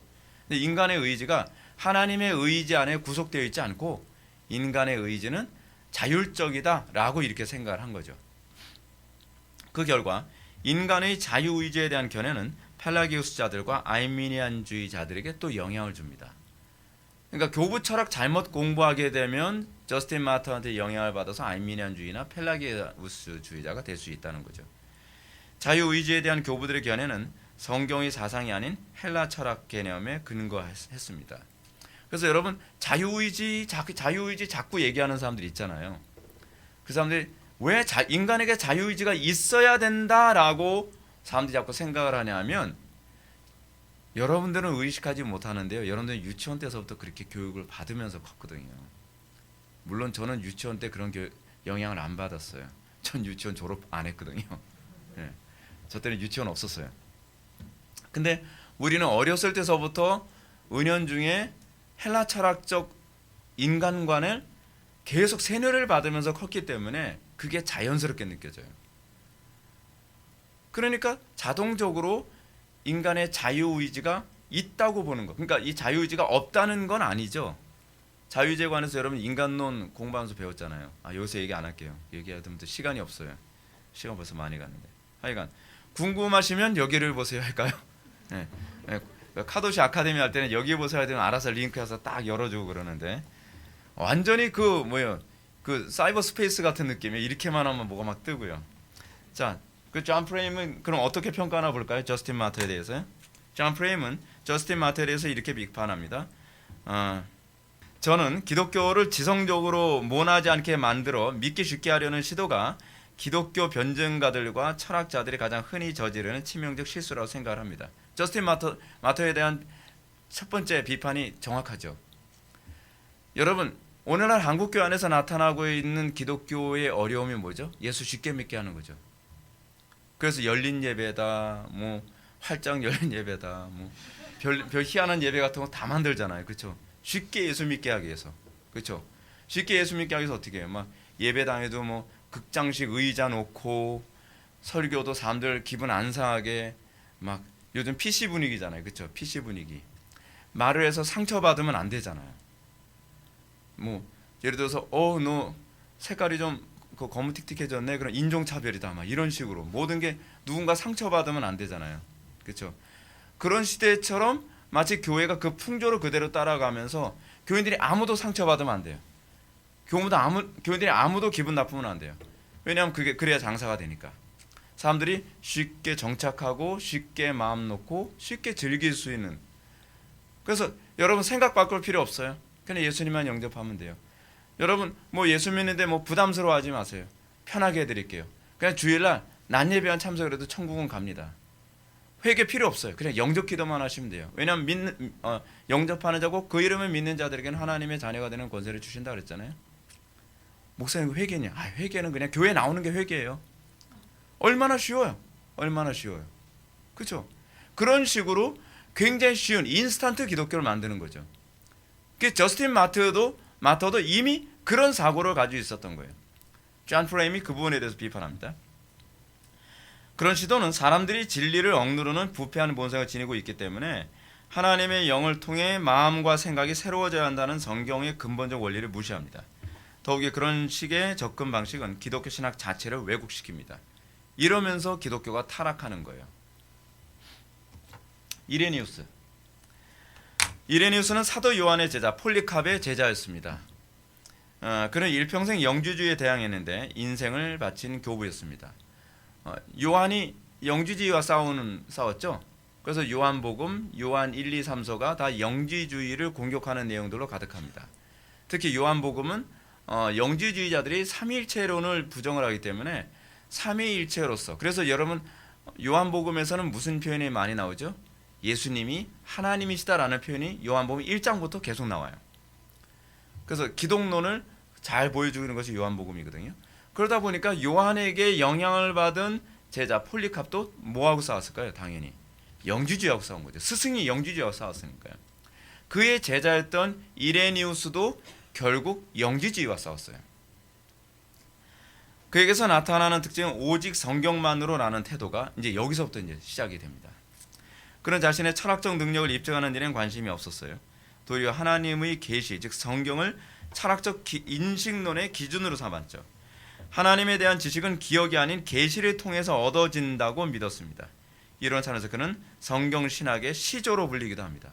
근데 인간의 의지가 하나님의 의지 안에 구속되어 있지 않고 인간의 의지는 자율적이다라고 이렇게 생각을 한 거죠. 그 결과 인간의 자유의지에 대한 견해는 펠라기우스자들과 아르미니안주의자들에게 또 영향을 줍니다. 그러니까 교부 철학 잘못 공부하게 되면 저스틴 마터한테 영향을 받아서 아르미니안주의나 펠라기우스주의자가 될 수 있다는 거죠. 자유의지에 대한 교부들의 견해는 성경의 사상이 아닌 헬라 철학 개념에 근거했습니다. 그래서 여러분 자유의지 자꾸 얘기하는 사람들 있잖아요. 그 사람들이 왜 인간에게 자유의지가 있어야 된다라고 사람들이 자꾸 생각을 하냐면 여러분들은 의식하지 못하는데요. 여러분들은 유치원 때서부터 그렇게 교육을 받으면서 컸거든요. 물론 저는 유치원 때 그런 영향을 안 받았어요. 전 유치원 졸업 안 했거든요. 네. 저 때는 유치원 없었어요. 근데 우리는 어렸을 때서부터 은연중에 헬라 철학적 인간관을 계속 세뇌를 받으면서 컸기 때문에 그게 자연스럽게 느껴져요. 그러니까 자동적으로 인간의 자유의지가 있다고 보는 거. 그러니까 이 자유의지가 없다는 건 아니죠. 자유의지에 관해서 여러분 인간론 공부하면서 배웠잖아요. 여기서 얘기 안 할게요. 얘기하면 시간이 없어요. 시간 벌써 많이 갔는데. 하여간 궁금하시면 여기를 보세요 할까요? 네. 네. 카도시 아카데미 할 때는 여기 보세요 할 때는 알아서 링크해서 딱 열어주고 그러는데 완전히 그 사이버 스페이스 같은 느낌이에요. 이렇게만 하면 뭐가 막 뜨고요. 자, 그 존 프레임은 그럼 어떻게 평가하나 볼까요? 저스틴 마터에 대해서. 존 프레임은 저스틴 마터에 대해서 이렇게 비판합니다. 저는 기독교를 지성적으로 모나지 않게 만들어 믿기 쉽게 하려는 시도가 기독교 변증가들과 철학자들이 가장 흔히 저지르는 치명적 실수라고 생각을 합니다. 저스틴 마터에 대한 첫 번째 비판이 정확하죠. 여러분 오늘날 한국교회 안에서 나타나고 있는 기독교의 어려움이 뭐죠? 예수 쉽게 믿게 하는 거죠. 그래서 열린 예배다, 뭐 활짝 열린 예배다, 뭐 별 희한한 예배 같은 거 다 만들잖아요. 그렇죠? 쉽게 예수 믿게 하기 위해서. 그렇죠? 쉽게 예수 믿게 하기 위해서 어떻게 해요? 막 예배당에도 뭐 극장식 의자 놓고 설교도 사람들 기분 안 상하게 막 요즘 PC 분위기잖아요. 그렇죠? PC 분위기. 말을 해서 상처받으면 안 되잖아요. 뭐 예를 들어서 너 색깔이 좀 검은틱틱해졌네. 그럼 인종차별이다. 막 이런 식으로 모든 게 누군가 상처받으면 안 되잖아요. 그렇죠? 그런 시대처럼 마치 교회가 그 풍조를 그대로 따라가면서 교인들이 아무도 상처받으면 안 돼요. 교인들이 아무도 기분 나쁘면 안 돼요. 왜냐하면 그래야 장사가 되니까. 사람들이 쉽게 정착하고 쉽게 마음 놓고 쉽게 즐길 수 있는. 그래서 여러분 생각 바꿀 필요 없어요. 그냥 예수님만 영접하면 돼요. 여러분 뭐 예수 믿는데 뭐 부담스러워하지 마세요. 편하게 해드릴게요. 그냥 주일날 낮 예배만 참석해도 천국은 갑니다. 회개 필요 없어요. 그냥 영접 기도만 하시면 돼요. 왜냐하면 영접하는 자고 그 이름을 믿는 자들에게는 하나님의 자녀가 되는 권세를 주신다 그랬잖아요. 목사님 회개냐? 회개는 그냥 교회 나오는 게 회개예요. 얼마나 쉬워요. 얼마나 쉬워요. 그렇죠? 그런 식으로 굉장히 쉬운 인스턴트 기독교를 만드는 거죠. 저스틴 마터도 이미 그런 사고를 가지고 있었던 거예요. 존 프레임이 그 부분에 대해서 비판합니다. 그런 시도는 사람들이 진리를 억누르는 부패하는 본성을 지니고 있기 때문에 하나님의 영을 통해 마음과 생각이 새로워져야 한다는 성경의 근본적 원리를 무시합니다. 더욱이 그런 식의 접근 방식은 기독교 신학 자체를 왜곡시킵니다. 이러면서 기독교가 타락하는 거예요. 이레니우스는 사도 요한의 제자 폴리캅의 제자였습니다. 그는 일평생 영주주의에 대항했는데 인생을 바친 교부였습니다. 요한이 영주주의와 싸웠죠. 그래서 요한복음, 요한 1, 2, 3서가 다 영주주의를 공격하는 내용들로 가득합니다. 특히 요한복음은 영주주의자들이 삼위일체론을 부정을 하기 때문에 삼위일체로서, 그래서 여러분 요한복음에서는 무슨 표현이 많이 나오죠? 예수님이 하나님이시다라는 표현이 요한복음 1장부터 계속 나와요. 그래서 기독론을 잘 보여주는 것이 요한복음이거든요. 그러다 보니까 요한에게 영향을 받은 제자 폴리캅도 뭐하고 싸웠을까요? 당연히 영주주의하고 싸운 거죠. 스승이 영주주의하고 싸웠으니까요. 그의 제자였던 이레니우스도 결국 영주주의와 싸웠어요. 그에게서 나타나는 특징은 오직 성경만으로라는 태도가 이제 여기서부터 이제 시작이 됩니다. 그는 자신의 철학적 능력을 입증하는 일엔 관심이 없었어요. 도리어 하나님의 계시, 즉 성경을 철학적 인식론의 기준으로 삼았죠. 하나님에 대한 지식은 기억이 아닌 계시를 통해서 얻어진다고 믿었습니다. 이런 차원에서 그는 성경 신학의 시조로 불리기도 합니다.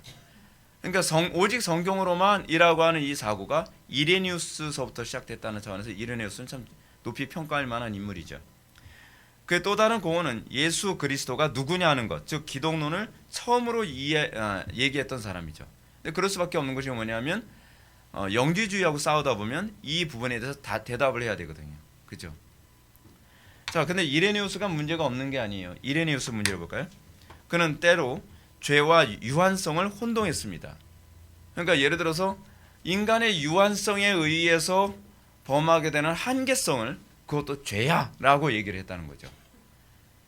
그러니까 오직 성경으로만 이라고 하는 이 사고가 이레니우스서부터 시작됐다는 차원에서 이레니우스는 참 높이 평가할 만한 인물이죠. 그의 또 다른 공헌은 예수 그리스도가 누구냐 하는 것, 즉 기독론을 처음으로 얘기했던 사람이죠. 근데 그럴 수밖에 없는 것이 뭐냐면 영주주의하고 싸우다 보면 이 부분에 대해서 다 대답을 해야 되거든요. 그죠? 자, 근데 이레니우스가 문제가 없는 게 아니에요. 이레니우스 문제를 볼까요? 그는 때로 죄와 유한성을 혼동했습니다. 그러니까 예를 들어서 인간의 유한성에 의해서 범하게 되는 한계성을 그것도 죄야 라고 얘기를 했다는 거죠.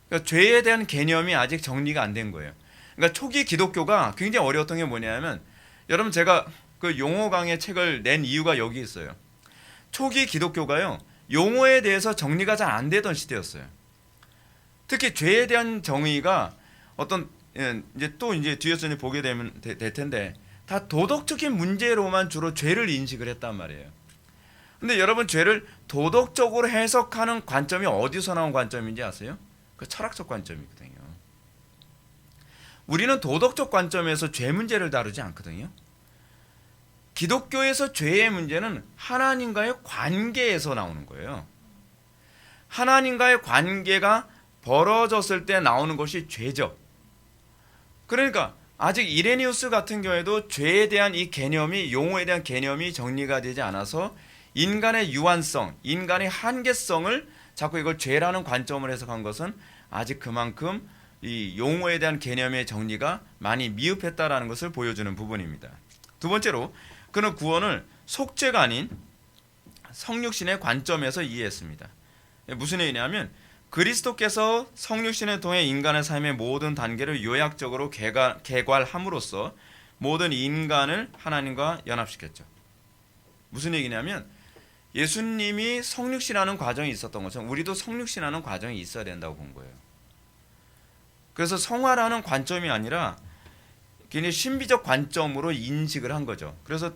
그러니까 죄에 대한 개념이 아직 정리가 안 된 거예요. 그러니까 초기 기독교가 굉장히 어려웠던 게 뭐냐면, 여러분 제가 그 용어 강의 책을 낸 이유가 여기 있어요. 초기 기독교가요, 용어에 대해서 정리가 잘 안 되던 시대였어요. 특히 죄에 대한 정의가 어떤 이제 뒤에서 이제 보게 되면 될 텐데 다 도덕적인 문제로만 주로 죄를 인식을 했단 말이에요. 근데 여러분 죄를 도덕적으로 해석하는 관점이 어디서 나온 관점인지 아세요? 그 철학적 관점이거든요. 우리는 도덕적 관점에서 죄 문제를 다루지 않거든요. 기독교에서 죄의 문제는 하나님과의 관계에서 나오는 거예요. 하나님과의 관계가 벌어졌을 때 나오는 것이 죄죠. 그러니까 아직 이레니우스 같은 경우에도 죄에 대한 이 개념이, 용어에 대한 개념이 정리가 되지 않아서 인간의 유한성, 인간의 한계성을 자꾸 이걸 죄라는 관점을 해석한 것은 아직 그만큼 이 용어에 대한 개념의 정리가 많이 미흡했다라는 것을 보여주는 부분입니다. 두 번째로 그는 구원을 속죄가 아닌 성육신의 관점에서 이해했습니다. 무슨 얘기냐면 그리스도께서 성육신을 통해 인간의 삶의 모든 단계를 요약적으로 개괄함으로써 모든 인간을 하나님과 연합시켰죠. 무슨 얘기냐면 예수님이 성육신하는 과정이 있었던 것처럼 우리도 성육신하는 과정이 있어야 된다고 본 거예요. 그래서 성화라는 관점이 아니라 굉장히 신비적 관점으로 인식을 한 거죠. 그래서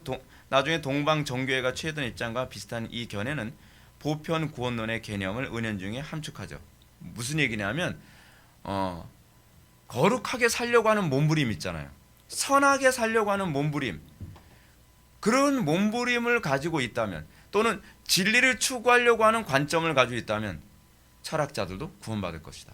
나중에 동방정교회가 취했던 입장과 비슷한 이 견해는 보편 구원론의 개념을 은연중에 함축하죠. 무슨 얘기냐면 거룩하게 살려고 하는 몸부림 있잖아요. 선하게 살려고 하는 몸부림, 그런 몸부림을 가지고 있다면 또는 진리를 추구하려고 하는 관점을 가지고 있다면 철학자들도 구원받을 것이다.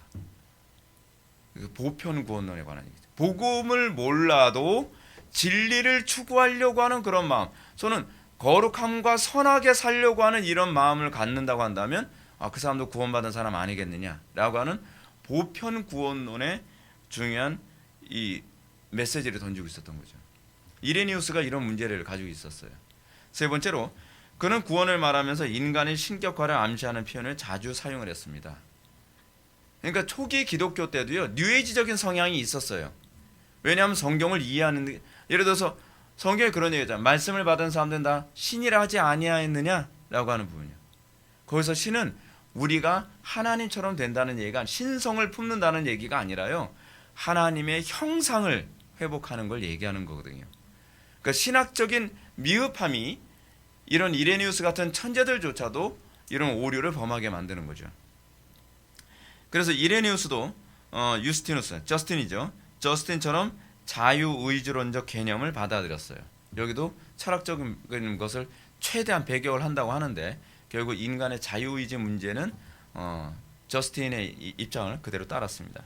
보편 구원론에 관한 얘기죠. 복음을 몰라도 진리를 추구하려고 하는 그런 마음, 저는 거룩함과 선하게 살려고 하는 이런 마음을 갖는다고 한다면 그 사람도 구원받은 사람 아니겠느냐라고 하는 보편 구원론의 중요한 이 메시지를 던지고 있었던 거죠. 이레니우스가 이런 문제를 가지고 있었어요. 세 번째로 그는 구원을 말하면서 인간의 신격화를 암시하는 표현을 자주 사용을 했습니다. 그러니까 초기 기독교 때도요, 뉴에이지적인 성향이 있었어요. 왜냐하면 성경을 이해하는, 예를 들어서 성경에 그런 얘기잖아요. 말씀을 받은 사람들은 다 신이라 하지 아니하였느냐라고 하는 부분이요. 거기서 신은 우리가 하나님처럼 된다는 얘기가, 신성을 품는다는 얘기가 아니라요, 하나님의 형상을 회복하는 걸 얘기하는 거거든요. 그러니까 신학적인 미흡함이 이런 이레니우스 같은 천재들조차도 이런 오류를 범하게 만드는 거죠. 그래서 이레니우스도 유스티누스, 저스틴처럼 자유의지론적 개념을 받아들였어요. 여기도 철학적인 것을 최대한 배격을 한다고 하는데 결국 인간의 자유의지 문제는 저스틴의 입장을 그대로 따랐습니다.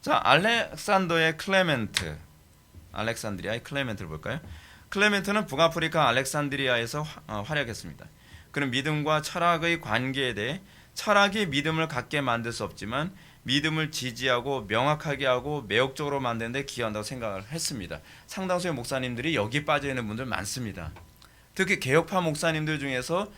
자, 알렉산더의 클레멘트, 알렉산드리아의 클레멘트를 볼까요? 클레멘트는 북아프리카 알렉산드리아에서 활약했습니다. 그는 믿음과 철학의 관계에 대해 철학이 믿음을 갖게 만들 수 없지만 믿음을 지지하고 명확하게 하고 매혹적으로 만드는 데 기여한다고 생각을 했습니다. 상당수의 목사님들이 여기 빠져있는 분들 많습니다. 특히 개혁파 목사님들 중에서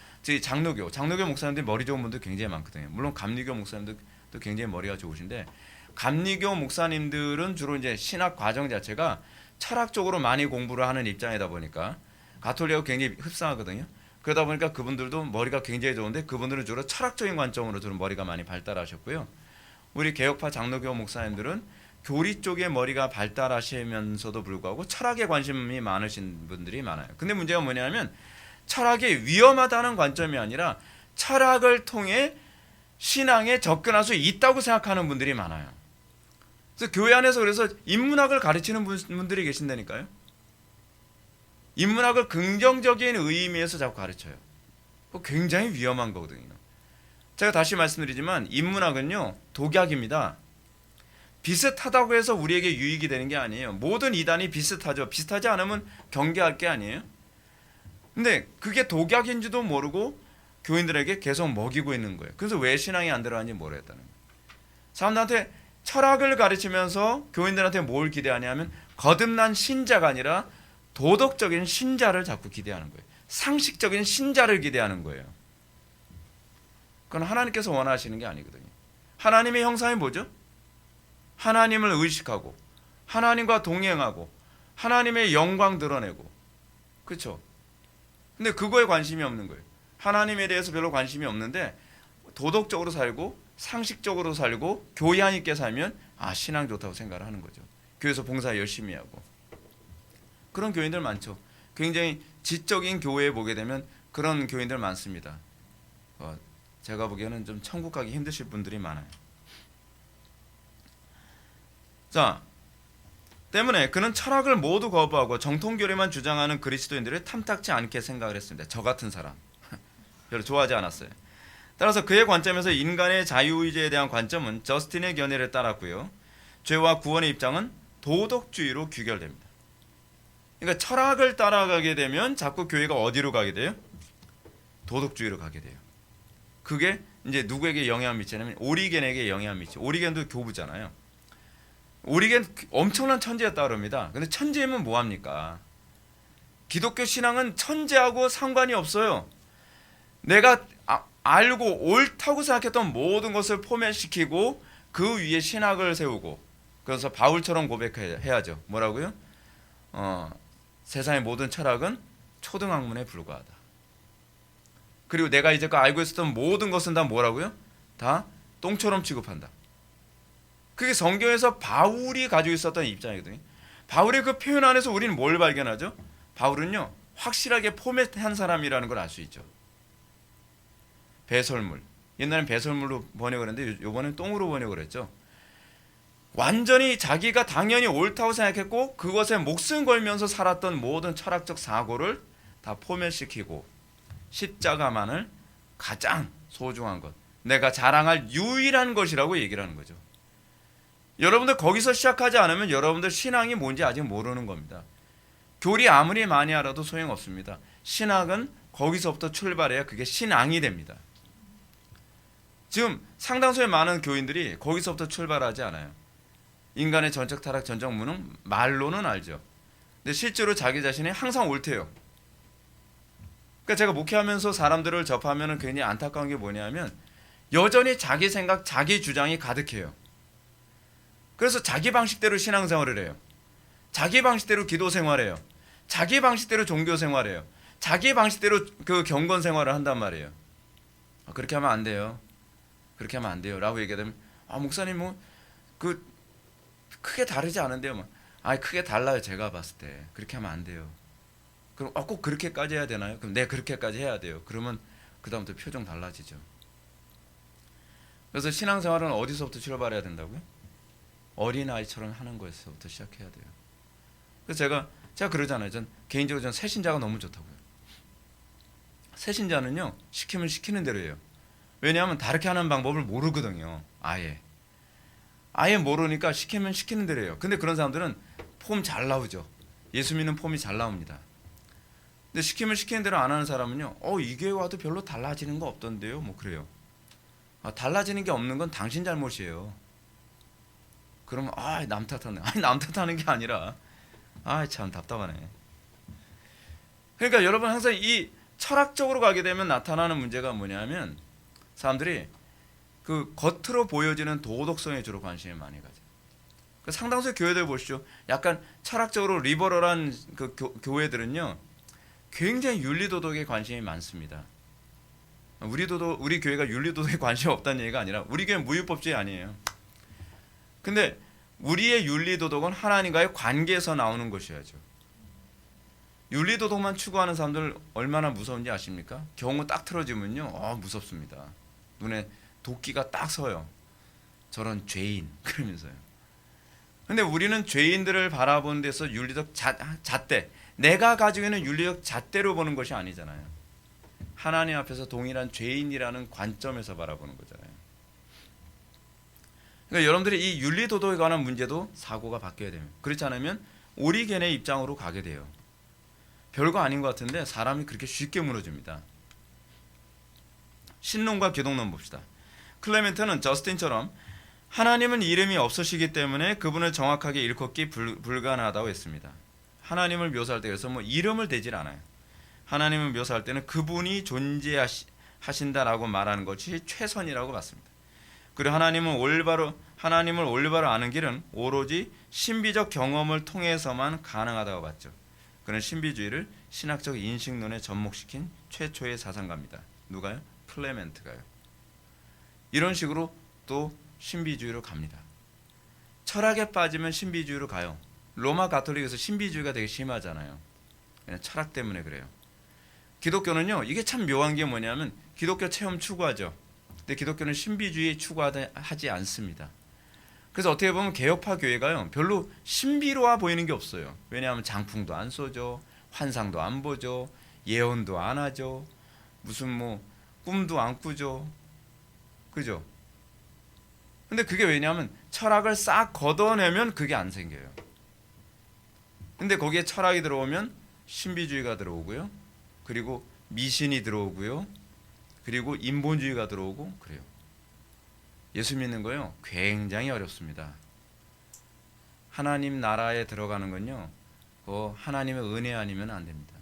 장로교 목사님들이 머리 좋은 분들 굉장히 많거든요. 물론 감리교 목사님들도 굉장히 머리가 좋으신데 감리교 목사님들은 주로 이제 신학 과정 자체가 철학적으로 많이 공부를 하는 입장이다 보니까 가톨릭하고 굉장히 흡사하거든요. 그러다 보니까 그분들도 머리가 굉장히 좋은데 그분들은 주로 철학적인 관점으로 주로 머리가 많이 발달하셨고요. 우리 개혁파 장로교 목사님들은 교리 쪽에 머리가 발달하시면서도 불구하고 철학에 관심이 많으신 분들이 많아요. 근데 문제가 뭐냐면 철학이 위험하다는 관점이 아니라 철학을 통해 신앙에 접근할 수 있다고 생각하는 분들이 많아요. 그래서 교회 안에서 그래서 인문학을 가르치는 분들이 계신다니까요. 인문학을 긍정적인 의미에서 자꾸 가르쳐요. 굉장히 위험한 거거든요. 제가 다시 말씀드리지만 인문학은요, 독약입니다. 비슷하다고 해서 우리에게 유익이 되는 게 아니에요. 모든 이단이 비슷하죠. 비슷하지 않으면 경계할 게 아니에요. 근데 그게 독약인지도 모르고 교인들에게 계속 먹이고 있는 거예요. 그래서 왜 신앙이 안 들어가는지 모르겠다는 거예요. 사람들한테 철학을 가르치면서 교인들한테 뭘 기대하냐면 거듭난 신자가 아니라 도덕적인 신자를 자꾸 기대하는 거예요. 상식적인 신자를 기대하는 거예요. 그건 하나님께서 원하시는 게 아니거든요. 하나님의 형상이 뭐죠? 하나님을 의식하고 하나님과 동행하고 하나님의 영광 드러내고, 그렇죠? 근데 그거에 관심이 없는 거예요. 하나님에 대해서 별로 관심이 없는데 도덕적으로 살고 상식적으로 살고 교양 있게 살면 신앙 좋다고 생각을 하는 거죠. 교회에서 봉사 열심히 하고. 그런 교인들 많죠. 굉장히 지적인 교회에 보게 되면 그런 교인들 많습니다. 제가 보기에는 좀 천국 가기 힘드실 분들이 많아요. 자, 때문에 그는 철학을 모두 거부하고 정통교리만 주장하는 그리스도인들을 탐탁지 않게 생각을 했습니다. 저 같은 사람 별로 좋아하지 않았어요. 따라서 그의 관점에서 인간의 자유의지에 대한 관점은 저스틴의 견해를 따랐고요. 죄와 구원의 입장은 도덕주의로 귀결됩니다. 그러니까 철학을 따라가게 되면 자꾸 교회가 어디로 가게 돼요? 도덕주의로 가게 돼요. 그게 이제 누구에게 영향을 미치냐면 오리겐에게 영향을 미치죠. 오리겐도 교부잖아요. 오리겐 엄청난 천재였다 그럽니다. 근데 천재면 뭐합니까? 기독교 신앙은 천재하고 상관이 없어요. 내가 알고 옳다고 생각했던 모든 것을 포멸시키고 그 위에 신학을 세우고, 그래서 바울처럼 고백해야죠. 뭐라고요? 세상의 모든 철학은 초등학문에 불과하다. 그리고 내가 이제까지 알고 있었던 모든 것은 다 뭐라고요? 다 똥처럼 취급한다. 그게 성경에서 바울이 가지고 있었던 입장이거든요. 바울의 그 표현 안에서 우리는 뭘 발견하죠? 바울은요, 확실하게 포맷한 사람이라는 걸 알 수 있죠. 배설물, 옛날엔 배설물로 번역을 했는데 요번엔 똥으로 번역을 했죠. 완전히 자기가 당연히 옳다고 생각했고 그것에 목숨 걸면서 살았던 모든 철학적 사고를 다 포멸시키고 십자가만을 가장 소중한 것, 내가 자랑할 유일한 것이라고 얘기를 하는 거죠. 여러분들 거기서 시작하지 않으면 여러분들 신앙이 뭔지 아직 모르는 겁니다. 교리 아무리 많이 알아도 소용없습니다. 신학은 거기서부터 출발해야 그게 신앙이 됩니다. 지금 상당수의 많은 교인들이 거기서부터 출발하지 않아요. 인간의 전적 타락, 전적 무능 말로는 알죠. 근데 실제로 자기 자신이 항상 옳대요. 그러니까 제가 목회하면서 사람들을 접하면 굉장히 안타까운 게 뭐냐면 여전히 자기 생각, 자기 주장이 가득해요. 그래서 자기 방식대로 신앙생활을 해요. 자기 방식대로 기도 생활해요. 자기 방식대로 종교 생활해요. 자기 방식대로 그 경건 생활을 한단 말이에요. 그렇게 하면 안 돼요. 그렇게 하면 안 돼요. 라고 얘기하면 목사님 그 크게 다르지 않은데요. 크게 달라요. 제가 봤을 때. 그렇게 하면 안 돼요. 그럼 꼭 그렇게까지 해야 되나요? 그럼 네, 그렇게까지 해야 돼요. 그러면 그 다음부터 표정 달라지죠. 그래서 신앙생활은 어디서부터 출발해야 된다고요? 어린아이처럼 하는 것에서부터 시작해야 돼요. 그래서 제가 그러잖아요. 전 개인적으로 새신자가 너무 좋다고요. 새신자는요, 시키면 시키는 대로 해요. 왜냐하면 다르게 하는 방법을 모르거든요. 아예 모르니까 시키면 시키는 대로 해요. 근데 그런 사람들은 폼 잘 나오죠. 예수 믿는 폼이 잘 나옵니다. 근데 시키면 시키는 대로 안 하는 사람은요, 이 교회 와도 별로 달라지는 거 없던데요. 뭐 그래요. 달라지는 게 없는 건 당신 잘못이에요. 그러면 남 탓하네. 남 탓하는 게 아니라 참 답답하네. 그러니까 여러분 항상 이 철학적으로 가게 되면 나타나는 문제가 뭐냐면 사람들이 그 겉으로 보여지는 도덕성에 주로 관심이 많이 가죠. 그 상당수의 교회들 보시죠. 약간 철학적으로 리버럴한 그 교회들은요, 굉장히 윤리도덕에 관심이 많습니다. 우리 교회가 윤리도덕에 관심이 없다는 얘기가 아니라 우리 교회는 무율법주의 아니에요. 근데 우리의 윤리도덕은 하나님과의 관계에서 나오는 것이야죠. 윤리도덕만 추구하는 사람들 얼마나 무서운지 아십니까? 경우 딱 틀어지면요, 무섭습니다. 눈에 도끼가 딱 서요. 저런 죄인 그러면서요. 근데 우리는 죄인들을 바라보는 데서 윤리적 잣대, 내가 가지고 있는 윤리적 잣대로 보는 것이 아니잖아요. 하나님 앞에서 동일한 죄인이라는 관점에서 바라보는 거잖아요. 그러니까 여러분들이 이 윤리도덕에 관한 문제도 사고가 바뀌어야 됩니다. 그렇지 않으면 오리겐의 입장으로 가게 돼요. 별거 아닌 것 같은데 사람이 그렇게 쉽게 무너집니다. 신론과 기독론 봅시다. 클레멘트는 저스틴처럼 하나님은 이름이 없으시기 때문에 그분을 정확하게 일컫기 불가능하다고 했습니다. 하나님을 묘사할 때 그래서 이름을 대질 않아요. 하나님을 묘사할 때는 그분이 존재하신다라고 말하는 것이 최선이라고 봤습니다. 그리고 하나님을 올바로 아는 길은 오로지 신비적 경험을 통해서만 가능하다고 봤죠. 그는 신비주의를 신학적 인식론에 접목시킨 최초의 사상가입니다. 누가요? 클레멘트가요. 이런 식으로 또 신비주의로 갑니다. 철학에 빠지면 신비주의로 가요. 로마 가톨릭에서 신비주의가 되게 심하잖아요. 그냥 철학 때문에 그래요. 기독교는요, 이게 참 묘한 게 뭐냐면 기독교 체험 추구하죠. 근데 기독교는 신비주의 추구하지 않습니다. 그래서 어떻게 보면 개혁파 교회가요, 별로 신비로워 보이는 게 없어요. 왜냐하면 장풍도 안 쏘죠, 환상도 안 보죠, 예언도 안 하죠, 무슨 꿈도 안 꾸죠, 그죠? 근데 그게 왜냐하면 철학을 싹 걷어내면 그게 안 생겨요. 근데 거기에 철학이 들어오면 신비주의가 들어오고요, 그리고 미신이 들어오고요, 그리고 인본주의가 들어오고 그래요. 예수 믿는 거요, 굉장히 어렵습니다. 하나님 나라에 들어가는 건요, 하나님의 은혜 아니면 안 됩니다.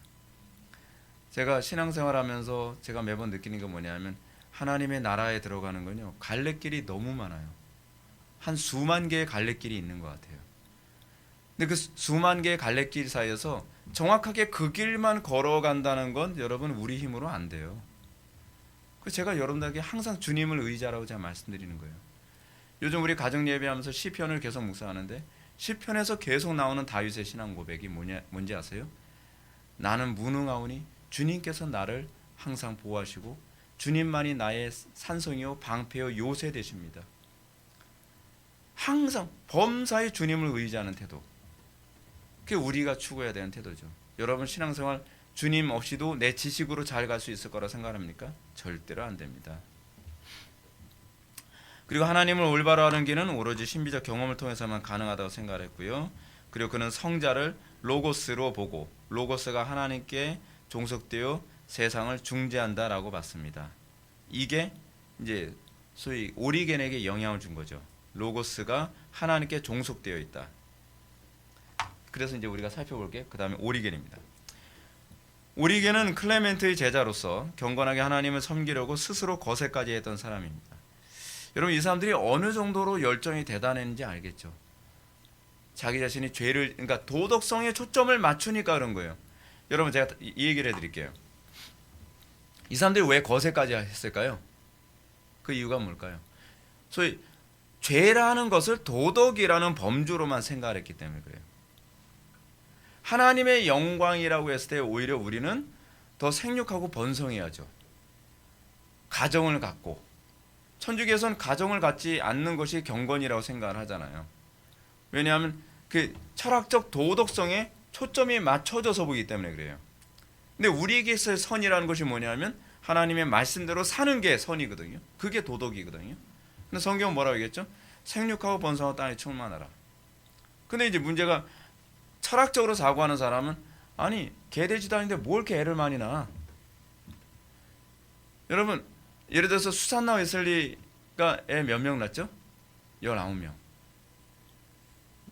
제가 신앙생활하면서 제가 매번 느끼는 게 뭐냐면 하나님의 나라에 들어가는 건요, 갈래길이 너무 많아요. 한 수만 개의 갈래길이 있는 것 같아요. 근데 그 수만 개의 갈래길 사이에서 정확하게 그 길만 걸어간다는 건 여러분 우리 힘으로 안 돼요. 그래서 제가 여러분들에게 항상 주님을 의지하라고 제가 말씀드리는 거예요. 요즘 우리 가정 예배하면서 시편을 계속 묵상하는데 시편에서 계속 나오는 다윗의 신앙 고백이 뭔지 아세요? 나는 무능하오니 주님께서 나를 항상 보호하시고 주님만이 나의 산성이요 방패요 요새 되십니다. 항상 범사에 주님을 의지하는 태도, 그게 우리가 추구해야 되는 태도죠. 여러분 신앙생활 주님 없이도 내 지식으로 잘 갈 수 있을 거라 생각합니까? 절대로 안 됩니다. 그리고 하나님을 올바로 하는 길은 오로지 신비적 경험을 통해서만 가능하다고 생각했고요. 그리고 그는 성자를 로고스로 보고 로고스가 하나님께 종속되어 세상을 중재한다라고 봤습니다. 이게 이제 소위 오리겐에게 영향을 준 거죠. 로고스가 하나님께 종속되어 있다. 그래서 이제 우리가 살펴볼게. 그 다음에 오리겐입니다. 오리겐은 클레멘트의 제자로서 경건하게 하나님을 섬기려고 스스로 거세까지 했던 사람입니다. 여러분 이 사람들이 어느 정도로 열정이 대단했는지 알겠죠? 자기 자신이 죄를, 그러니까 도덕성에 초점을 맞추니까 그런 거예요. 여러분 제가 이 얘기를 해드릴게요. 이 사람들이 왜 거세까지 했을까요? 그 이유가 뭘까요? 소위 죄라는 것을 도덕이라는 범주로만 생각했기 때문에 그래요. 하나님의 영광이라고 했을 때 오히려 우리는 더 생육하고 번성해야죠. 가정을 갖고, 천주교에서는 가정을 갖지 않는 것이 경건이라고 생각을 하잖아요. 왜냐하면 그 철학적 도덕성에 초점이 맞춰져서 보기 때문에 그래요. 근데 우리에게서의 선이라는 것이 뭐냐면 하나님의 말씀대로 사는 게 선이거든요. 그게 도덕이거든요. 근데 성경은 뭐라고 얘기했죠? 생육하고 번성하고 땅에 충만하라. 근데 이제 문제가 철학적으로 사고하는 사람은 아니 개돼지도 아닌데 뭘 이렇게 애를 많이 낳아. 여러분 예를 들어서 수산나 웨슬리가 애 몇 명 낳았죠? 19명.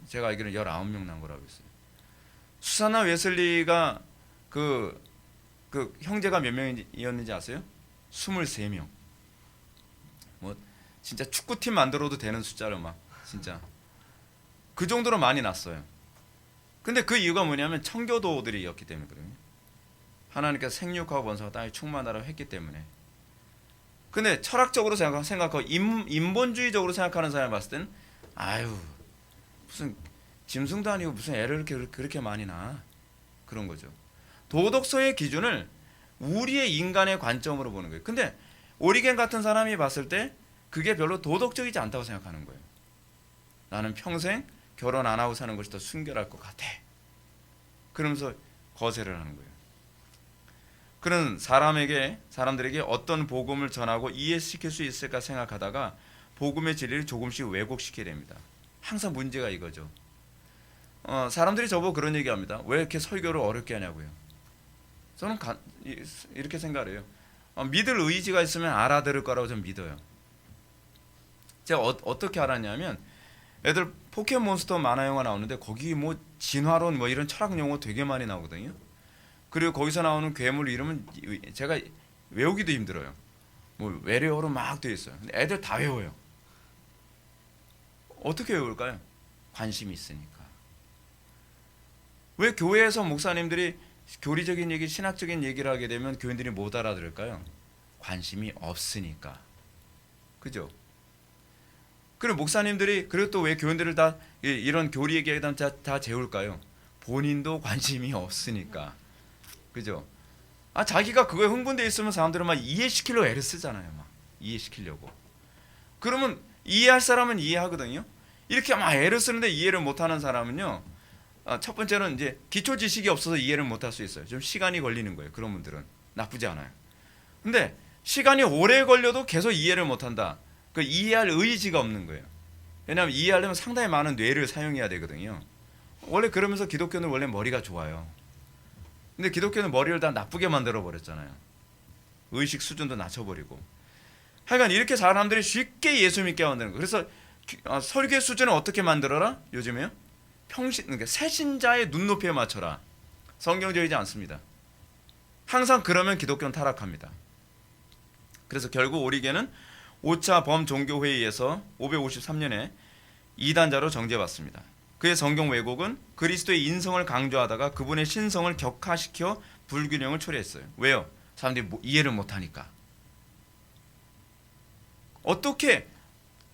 제가 알기로는 19명 낳은 거라고 했어요. 수산나 웨슬리가 그 형제가 몇 명이었는지 아세요? 23명. 뭐 진짜 축구팀 만들어도 되는 숫자로 막 진짜 그 정도로 많이 났어요. 근데 그 이유가 뭐냐면 청교도들이었기 때문이거든요. 하나님께서 생육하고 번성하고 땅에 충만하라고 했기 때문에. 근데 철학적으로 생각하고 인본주의적으로 생각하는 사람이 봤을 때는 아유 무슨 짐승도 아니고 무슨 애를 그렇게 많이 낳아. 그런 거죠. 도덕성의 기준을 우리의 인간의 관점으로 보는 거예요. 근데 오리겐 같은 사람이 봤을 때 그게 별로 도덕적이지 않다고 생각하는 거예요. 나는 평생 결혼 안 하고 사는 것이 더 순결할 것 같아. 그러면서 거세를 하는 거예요. 그런 사람들에게 어떤 복음을 전하고 이해시킬 수 있을까 생각하다가 복음의 진리를 조금씩 왜곡시키게 됩니다. 항상 문제가 이거죠. 사람들이 저보고 그런 얘기합니다. 왜 이렇게 설교를 어렵게 하냐고요. 저는 이렇게 생각을 해요. 믿을 의지가 있으면 알아들을 거라고 저는 믿어요. 제가 어떻게 알았냐면 애들 포켓몬스터 만화 영화 나오는데 거기 뭐 진화론 뭐 이런 철학 용어 되게 많이 나오거든요. 그리고 거기서 나오는 괴물 이름은 제가 외우기도 힘들어요. 뭐 외래어로 막 되어 있어요. 근데 애들 다 외워요. 어떻게 외울까요? 관심이 있으니까. 왜 교회에서 목사님들이 교리적인 얘기, 신학적인 얘기를 하게 되면 교인들이 못 알아들을까요? 관심이 없으니까. 그죠? 그리고 목사님들이 그리고 또 왜 교인들을 다 이런 교리 얘기하다 다 재울까요? 본인도 관심이 없으니까. 그죠? 자기가 그거에 흥분돼 있으면 사람들은 막 이해시키려고 애를 쓰잖아요. 막 이해시키려고. 그러면 이해할 사람은 이해하거든요. 이렇게 막 애를 쓰는데 이해를 못하는 사람은요. 첫 번째는 이제 기초 지식이 없어서 이해를 못할 수 있어요. 좀 시간이 걸리는 거예요. 그런 분들은 나쁘지 않아요. 근데 시간이 오래 걸려도 계속 이해를 못한다. 그 이해할 의지가 없는 거예요. 왜냐하면 이해하려면 상당히 많은 뇌를 사용해야 되거든요. 원래 그러면서 기독교는 원래 머리가 좋아요. 근데 기독교는 머리를 다 나쁘게 만들어 버렸잖아요. 의식 수준도 낮춰버리고. 하여간 이렇게 사람들이 쉽게 예수 믿게 만드는 거예요. 그래서 설교 수준을 어떻게 만들어라? 요즘에요? 그러니까 새신자의 눈높이에 맞춰라. 성경적이지 않습니다. 항상 그러면 기독교는 타락합니다. 그래서 결국 오리겐은 5차 범종교회의에서 553년에 이단자로 정죄받습니다. 그의 성경 왜곡은 그리스도의 인성을 강조하다가 그분의 신성을 격화시켜 불균형을 초래했어요. 왜요? 사람들이 이해를 못하니까. 어떻게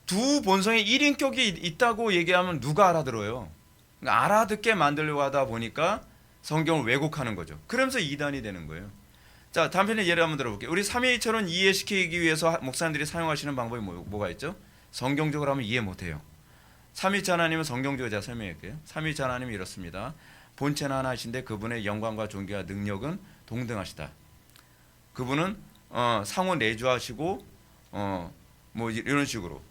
두 본성의 1인격이 있다고 얘기하면 누가 알아들어요? 그러니까 알아듣게 만들려고 하다 보니까 성경을 왜곡하는 거죠. 그러면서 이단이 되는 거예요. 자, 단편의 예를 한번 들어볼게요. 우리 삼위일체론 이해시키기 위해서 목사님들이 사용하시는 방법이 뭐가 있죠? 성경적으로 하면 이해 못해요. 삼위일체 하나님은 성경적으로 제가 설명할게요. 삼위일체 하나님이 이렇습니다. 본체는 하나이신데 그분의 영광과 존귀와 능력은 동등하시다. 그분은 상호 내주하시고 뭐 이런 식으로.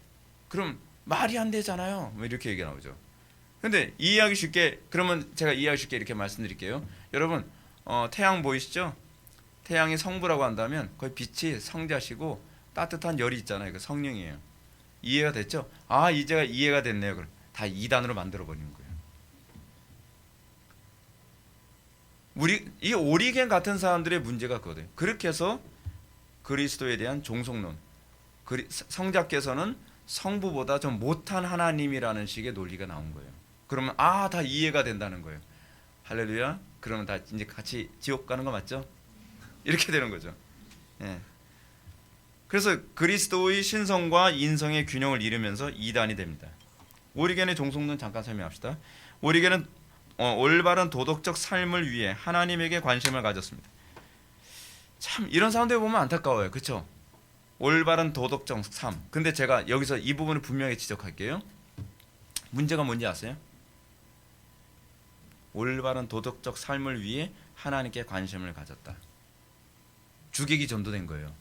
그럼 말이 안 되잖아요. 뭐 이렇게 얘기가 나오죠. 근데 이해하기 쉽게, 그러면 제가 이해하기 쉽게 이렇게 말씀드릴게요. 여러분 태양 보이시죠? 태양의 성부라고 한다면 거의 빛이 성자시고 따뜻한 열이 있잖아요. 그 성령이에요. 이해가 됐죠? 아, 이제가 이해가 됐네요. 그럼 다 이단으로 만들어 버리는 거예요. 이 오리겐 같은 사람들의 문제가 그거예요. 그렇게 해서 그리스도에 대한 종속론, 성자께서는 성부보다 좀 못한 하나님이라는 식의 논리가 나온 거예요. 그러면 다 이해가 된다는 거예요. 할렐루야. 그러면 다 이제 같이 지옥 가는 거 맞죠? 이렇게 되는 거죠. 예. 그래서 그리스도의 신성과 인성의 균형을 이루면서 이단이 됩니다. 오리겐의 종속론 잠깐 설명합시다. 오리겐은 올바른 도덕적 삶을 위해 하나님에게 관심을 가졌습니다. 참 이런 사람들 보면 안타까워요. 그렇죠? 올바른 도덕적 삶. 근데 제가 여기서 이 부분을 분명히 지적할게요. 문제가 뭔지 아세요? 올바른 도덕적 삶을 위해 하나님께 관심을 가졌다. 주객이 전도된 거예요.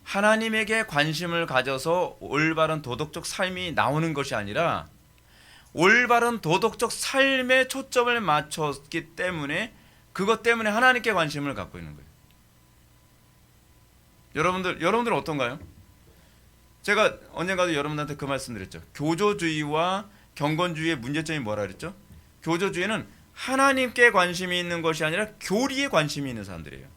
하나님에게 관심을 가져서 올바른 도덕적 삶이 나오는 것이 아니라 올바른 도덕적 삶에 초점을 맞췄기 때문에 그것 때문에 하나님께 관심을 갖고 있는 거예요. 여러분들 어떤가요? 제가 언젠가도 여러분들한테 그 말씀 드렸죠. 교조주의와 경건주의의 문제점이 뭐라 그랬죠? 교조주의는 하나님께 관심이 있는 것이 아니라 교리에 관심이 있는 사람들이에요.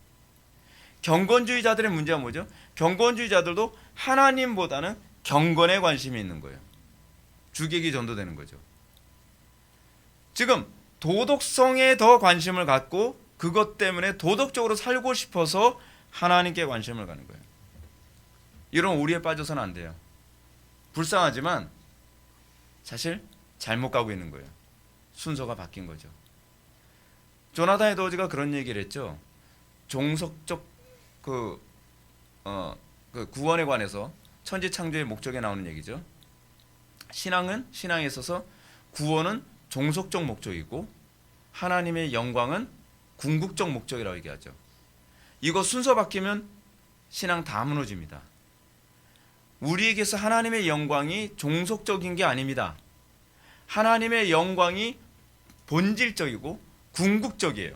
경건주의자들의 문제가 뭐죠? 경건주의자들도 하나님보다는 경건에 관심이 있는 거예요. 주객이 전도되는 거죠. 지금 도덕성에 더 관심을 갖고 그것 때문에 도덕적으로 살고 싶어서 하나님께 관심을 가는 거예요. 이런 오리에 빠져서는 안 돼요. 불쌍하지만 사실 잘못 가고 있는 거예요. 순서가 바뀐 거죠. 조나단 에드워즈가 그런 얘기를 했죠. 종속적 구원에 관해서 천지창조의 목적에 나오는 얘기죠. 신앙에 있어서 구원은 종속적 목적이고 하나님의 영광은 궁극적 목적이라고 얘기하죠. 이거 순서 바뀌면 신앙 다 무너집니다. 우리에게서 하나님의 영광이 종속적인 게 아닙니다. 하나님의 영광이 본질적이고 궁극적이에요.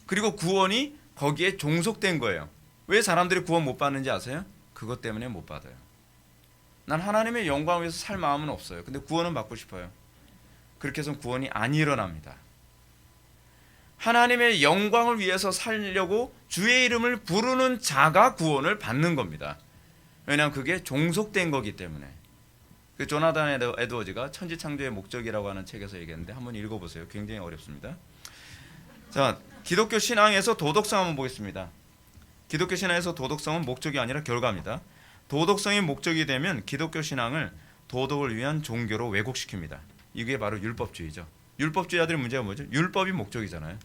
그리고 구원이 거기에 종속된 거예요. 왜 사람들이 구원 못 받는지 아세요? 그것 때문에 못 받아요. 난 하나님의 영광을 위해서 살 마음은 없어요. 근데 구원은 받고 싶어요. 그렇게 해서는 구원이 안 일어납니다. 하나님의 영광을 위해서 살려고 주의 이름을 부르는 자가 구원을 받는 겁니다. 왜냐하면 그게 종속된 거기 때문에. 그 조나단 에드워즈가 천지창조의 목적이라고 하는 책에서 얘기했는데 한번 읽어보세요. 굉장히 어렵습니다. 자, 기독교 신앙에서 도덕성 한번 보겠습니다. 기독교 신앙에서 도덕성은 목적이 아니라 결과입니다. 도덕성이 목적이 되면 기독교 신앙을 도덕을 위한 종교로 왜곡시킵니다. 이게 바로 율법주의죠. 율법주의자들의 문제가 뭐죠? 율법이 목적이잖아요.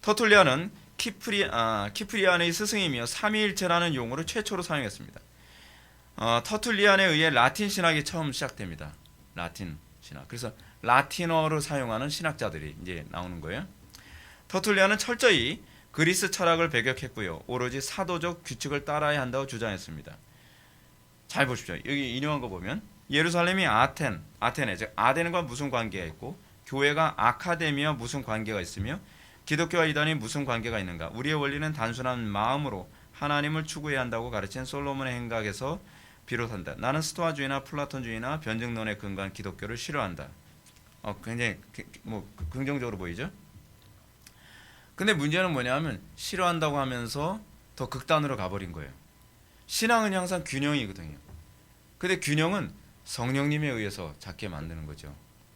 터툴리안은 키프리안의 스승이며 삼위일체라는 용어를 최초로 사용했습니다. 터툴리안에 의해 라틴 신학이 처음 시작됩니다. 라틴 신학. 그래서 라틴어를 사용하는 신학자들이 이제 나오는 거예요. 터툴리안은 철저히 그리스 철학을 배격했고요. 오로지 사도적 규칙을 따라야 한다고 주장했습니다. 잘 보십시오. 여기 인용한 거 보면 예루살렘이 아테네, 즉 아덴과 무슨 관계가 있고 교회가 아카데미와 무슨 관계가 있으며 기독교와 이단이 무슨 관계가 있는가? 우리의 원리는 단순한 마음으로 하나님을 추구해야 한다고 가르친 솔로몬의 행각에서 비롯한다. 나는 스토아주의나 플라톤주의나 변증론에 근거한 기독교를 싫어한다. 굉장히 긍정적으로 보이죠? 근데 문제는 뭐냐면 싫어한다고 하면서 더 극단으로 가버린 거예요. 신앙은 항상 균형이거든요. 근데 균형은 성령님에 의해서 잡게 만드는 거죠.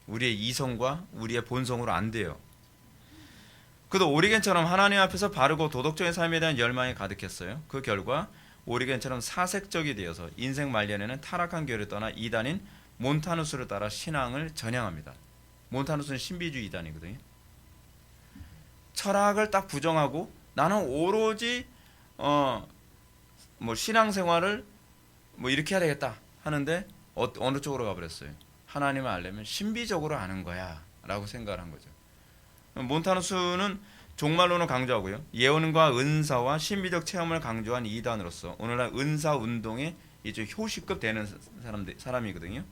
우리의 이성과 우리의 본성으로 안 돼요. 그도 오리겐처럼 하나님 앞에서 바르고 도덕적인 삶에 대한 열망이 가득했어요. 그 결과 오리겐처럼 사색적이 되어서 인생 말년에는 타락한 교회를 떠나 이단인 몬타누스를 따라 신앙을 전향합니다. 몬타누스는 신비주의 이단이거든요. 철학을 딱 부정하고 나는 오로지 신앙생활을 이렇게 해야 되겠다 하는데 어느 쪽으로 가버렸어요. 하나님을 알려면 신비적으로 아는 거야 라고 생각을 한 거죠. 몬타누스는 종말론을 강조하고요. 예언과 은사와 신비적 체험을 강조한 이단으로서 오늘날 은사 운동의 이제 효시급 되는 사람이거든요.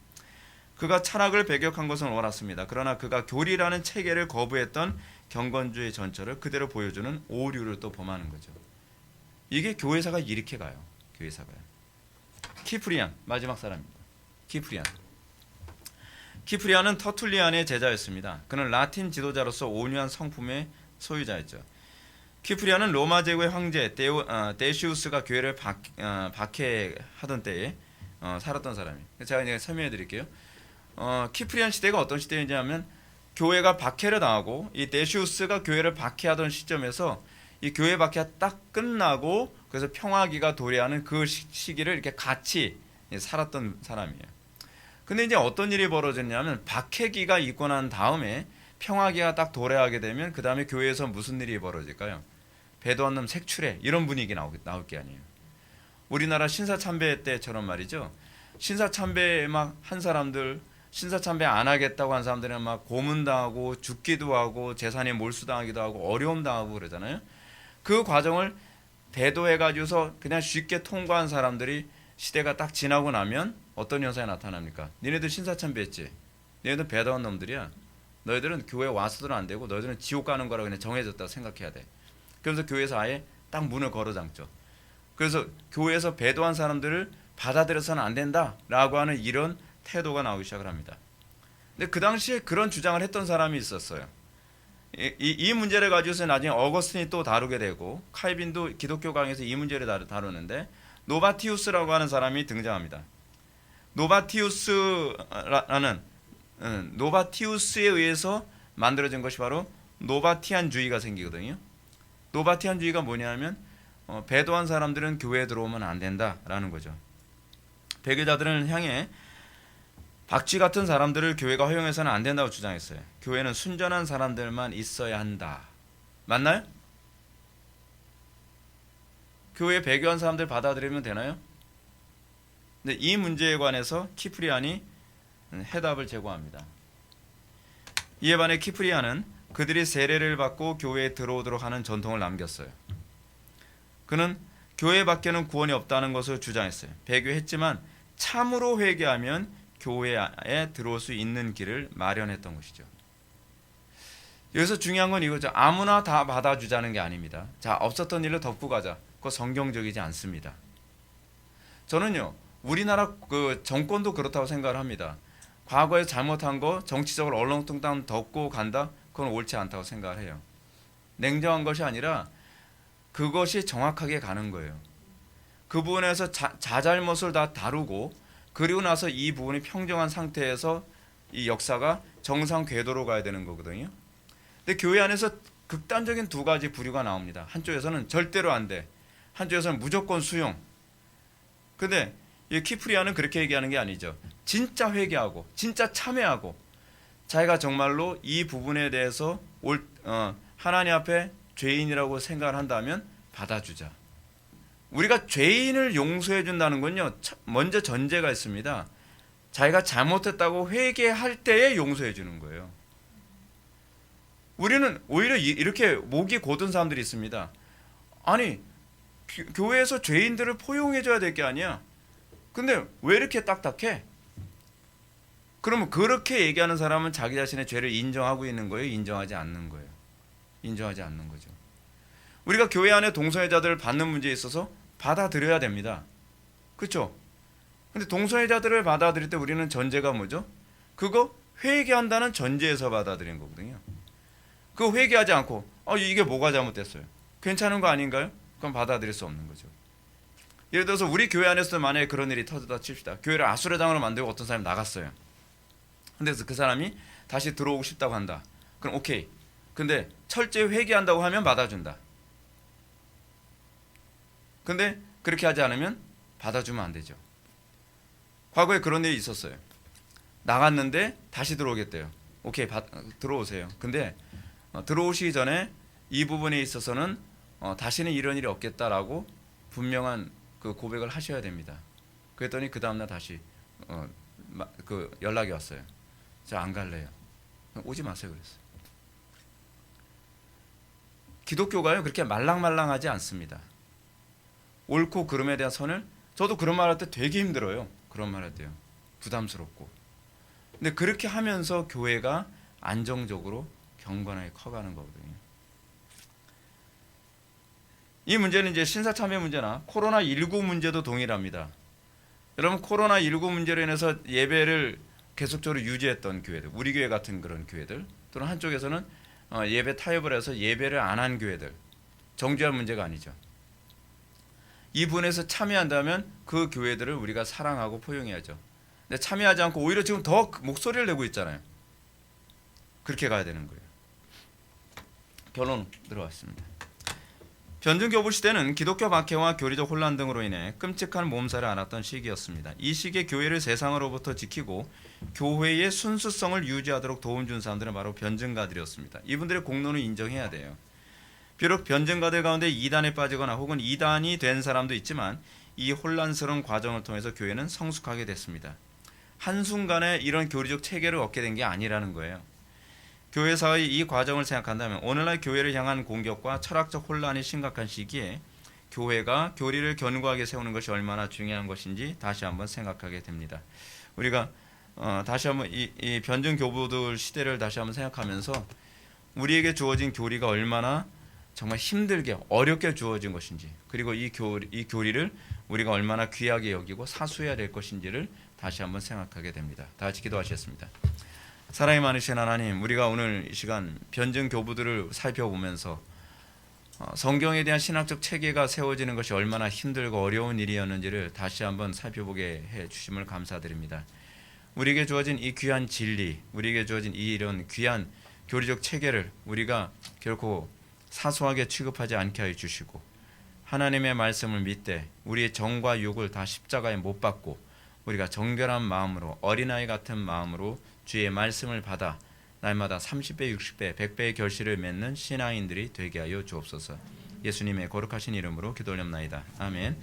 그가 철학을 배격한 것은 옳았습니다. 그러나 그가 교리라는 체계를 거부했던 경건주의 전철을 그대로 보여주는 오류를 또 범하는 거죠. 이게 교회사가 이렇게 가요. 교회사가요. 키프리안 마지막 사람입니다. 키프리안은 터툴리안의 제자였습니다. 그는 라틴 지도자로서 온유한 성품의 소유자였죠. 키프리안은 로마 제국의 황제 데시우스가 교회를 박해하던 때에 살았던 사람이에요. 제가 이제 설명해 드릴게요. 키프리안 시대가 어떤 시대이냐면 교회가 박해를 당하고 이 데시우스가 교회를 박해하던 시점에서 이 교회 박해가 딱 끝나고 그래서 평화기가 도래하는 그 시기를 이렇게 같이 살았던 사람이에요. 근데 이제 어떤 일이 벌어졌냐면 박해기가 있고 난 다음에 평화기가 딱 도래하게 되면 그 다음에 교회에서 무슨 일이 벌어질까요? 배도 안 놈 색출해 이런 분위기 나올 게 아니에요. 우리나라 신사참배 때처럼 말이죠. 신사참배 막 한 사람들 신사참배 안 하겠다고 한 사람들은 막 고문당하고 죽기도 하고 재산이 몰수당하기도 하고 어려움 당하고 그러잖아요. 그 과정을 대도해가지고서 그냥 쉽게 통과한 사람들이 시대가 딱 지나고 나면 어떤 현상이 나타납니까? 니네들 신사참배했지? 너희들 배다운 놈들이야. 너희들은 교회 와서도 안 되고 너희들은 지옥 가는 거라고 그냥 정해졌다고 생각해야 돼. 그래서 교회에서 아예 딱 문을 걸어 잠죠. 그래서 교회에서 배도한 사람들을 받아들여서는 안 된다라고 하는 이런 태도가 나오기 시작을 합니다. 근데 그 당시에 그런 주장을 했던 사람이 있었어요. 이 문제를 가지고서 나중에 어거스틴이 또 다루게 되고 칼빈도 기독교 강의에서 이 문제를 다루는데 노바티우스라고 하는 사람이 등장합니다. 노바티우스에 의해서 만들어진 것이 바로 노바티안주의가 생기거든요. 노바티안주의가 뭐냐면 배도한 사람들은 교회에 들어오면 안 된다라는 거죠. 배교자들을 향해 박쥐 같은 사람들을 교회가 허용해서는 안 된다고 주장했어요. 교회는 순전한 사람들만 있어야 한다. 맞나요? 교회에 배교한 사람들 받아들이면 되나요? 근데 이 문제에 관해서 키프리안이 해답을 제공합니다. 이에 반해 키프리안은 그들이 세례를 받고 교회에 들어오도록 하는 전통을 남겼어요. 그는 교회 밖에는 구원이 없다는 것을 주장했어요. 배교했지만 참으로 회개하면 교회에 들어올 수 있는 길을 마련했던 것이죠. 여기서 중요한 건 이거죠. 아무나 다 받아주자는 게 아닙니다. 자, 없었던 일을 덮고 가자. 그거 성경적이지 않습니다. 저는요, 우리나라 그 정권도 그렇다고 생각을 합니다. 과거에 잘못한 거 정치적으로 얼렁뚱땅 덮고 간다? 그건 옳지 않다고 생각을 해요. 냉정한 것이 아니라 그것이 정확하게 가는 거예요. 그 부분에서 자잘못을 다 다루고 그리고 나서 이 부분이 평정한 상태에서 이 역사가 정상 궤도로 가야 되는 거거든요. 근데 교회 안에서 극단적인 두 가지 부류가 나옵니다. 한쪽에서는 절대로 안 돼. 한쪽에서는 무조건 수용. 근데 이 키프리안은 그렇게 얘기하는 게 아니죠. 진짜 회개하고 진짜 참회하고 자기가 정말로 이 부분에 대해서 하나님 앞에 죄인이라고 생각을 한다면 받아주자. 우리가 죄인을 용서해 준다는 건요, 먼저 전제가 있습니다. 자기가 잘못했다고 회개할 때에 용서해 주는 거예요. 우리는 오히려 이렇게 목이 곧은 사람들이 있습니다. 아니, 교회에서 죄인들을 포용해 줘야 될 게 아니야. 근데 왜 이렇게 딱딱해? 그러면 그렇게 얘기하는 사람은 자기 자신의 죄를 인정하고 있는 거예요? 인정하지 않는 거예요? 인정하지 않는 거죠. 우리가 교회 안에 동성애자들을 받는 문제에 있어서 받아들여야 됩니다. 그렇죠? 근데 동성애자들을 받아들일 때 우리는 전제가 뭐죠? 그거 회개한다는 전제에서 받아들인 거거든요. 그거 회개하지 않고 이게 뭐가 잘못됐어요? 괜찮은 거 아닌가요? 그럼 받아들일 수 없는 거죠. 예를 들어서 우리 교회 안에서 만약에 그런 일이 터졌다 칩시다. 교회를 아수라장으로 만들고 어떤 사람이 나갔어요. 근데 그 사람이 다시 들어오고 싶다고 한다. 그럼 오케이. 근데 철저히 회개한다고 하면 받아준다. 근데 그렇게 하지 않으면 받아주면 안 되죠. 과거에 그런 일이 있었어요. 나갔는데 다시 들어오겠대요. 오케이, 들어오세요. 근데 들어오시기 전에 이 부분에 있어서는 다시는 이런 일이 없겠다라고 분명한 그 고백을 하셔야 됩니다. 그랬더니 그 다음날 다시 그 연락이 왔어요. 저 안 갈래요. 오지 마세요. 그랬어요. 기독교가요 그렇게 말랑말랑하지 않습니다. 옳고 그름에 대한 선을, 저도 그런 말 할 때 되게 힘들어요. 그런 말 할 때요. 부담스럽고. 근데 그렇게 하면서 교회가 안정적으로 경건하게 커가는 거거든요. 이 문제는 이제 신사참여 문제나 코로나19 문제도 동일합니다. 여러분, 코로나19 문제로 인해서 예배를 계속적으로 유지했던 교회들, 우리 교회 같은 그런 교회들, 또는 한쪽에서는 예배 타협을 해서 예배를 안 한 교회들, 정죄할 문제가 아니죠. 이 부분에서 참여한다면 그 교회들을 우리가 사랑하고 포용해야죠. 근데 참여하지 않고 오히려 지금 더 목소리를 내고 있잖아요. 그렇게 가야 되는 거예요. 결론 들어왔습니다. 변증교부 시대는 기독교 박해와 교리적 혼란 등으로 인해 끔찍한 몸살을 앓았던 시기였습니다. 이 시기에 교회를 세상으로부터 지키고 교회의 순수성을 유지하도록 도움 준 사람들은 바로 변증가들이었습니다. 이분들의 공로는 인정해야 돼요. 비록 변증가들 가운데 이단에 빠지거나 혹은 이단이 된 사람도 있지만 이 혼란스러운 과정을 통해서 교회는 성숙하게 됐습니다. 한순간에 이런 교리적 체계를 얻게 된 게 아니라는 거예요. 교회사의 이 과정을 생각한다면 오늘날 교회를 향한 공격과 철학적 혼란이 심각한 시기에 교회가 교리를 견고하게 세우는 것이 얼마나 중요한 것인지 다시 한번 생각하게 됩니다. 우리가 다시 한번 이 변증 교부들 시대를 다시 한번 생각하면서 우리에게 주어진 교리가 얼마나 정말 힘들게 어렵게 주어진 것인지, 그리고 이 교리를 우리가 얼마나 귀하게 여기고 사수해야 될 것인지를 다시 한번 생각하게 됩니다. 다 같이 기도하시겠습니다. 사랑이 많으신 하나님, 우리가 오늘 이 시간 변증 교부들을 살펴보면서 성경에 대한 신학적 체계가 세워지는 것이 얼마나 힘들고 어려운 일이었는지를 다시 한번 살펴보게 해 주심을 감사드립니다. 우리에게 주어진 이 귀한 진리, 우리에게 주어진 이런 귀한 교리적 체계를 우리가 결코 사소하게 취급하지 않게 하여 주시고, 하나님의 말씀을 믿되 우리의 정과 육을 다 십자가에 못 박고 우리가 정결한 마음으로, 어린아이 같은 마음으로 주의 말씀을 받아 날마다 30배, 60배, 100배의 결실을 맺는 신앙인들이 되게 하여 주옵소서. 예수님의 거룩하신 이름으로 기도 올립나이다. 아멘.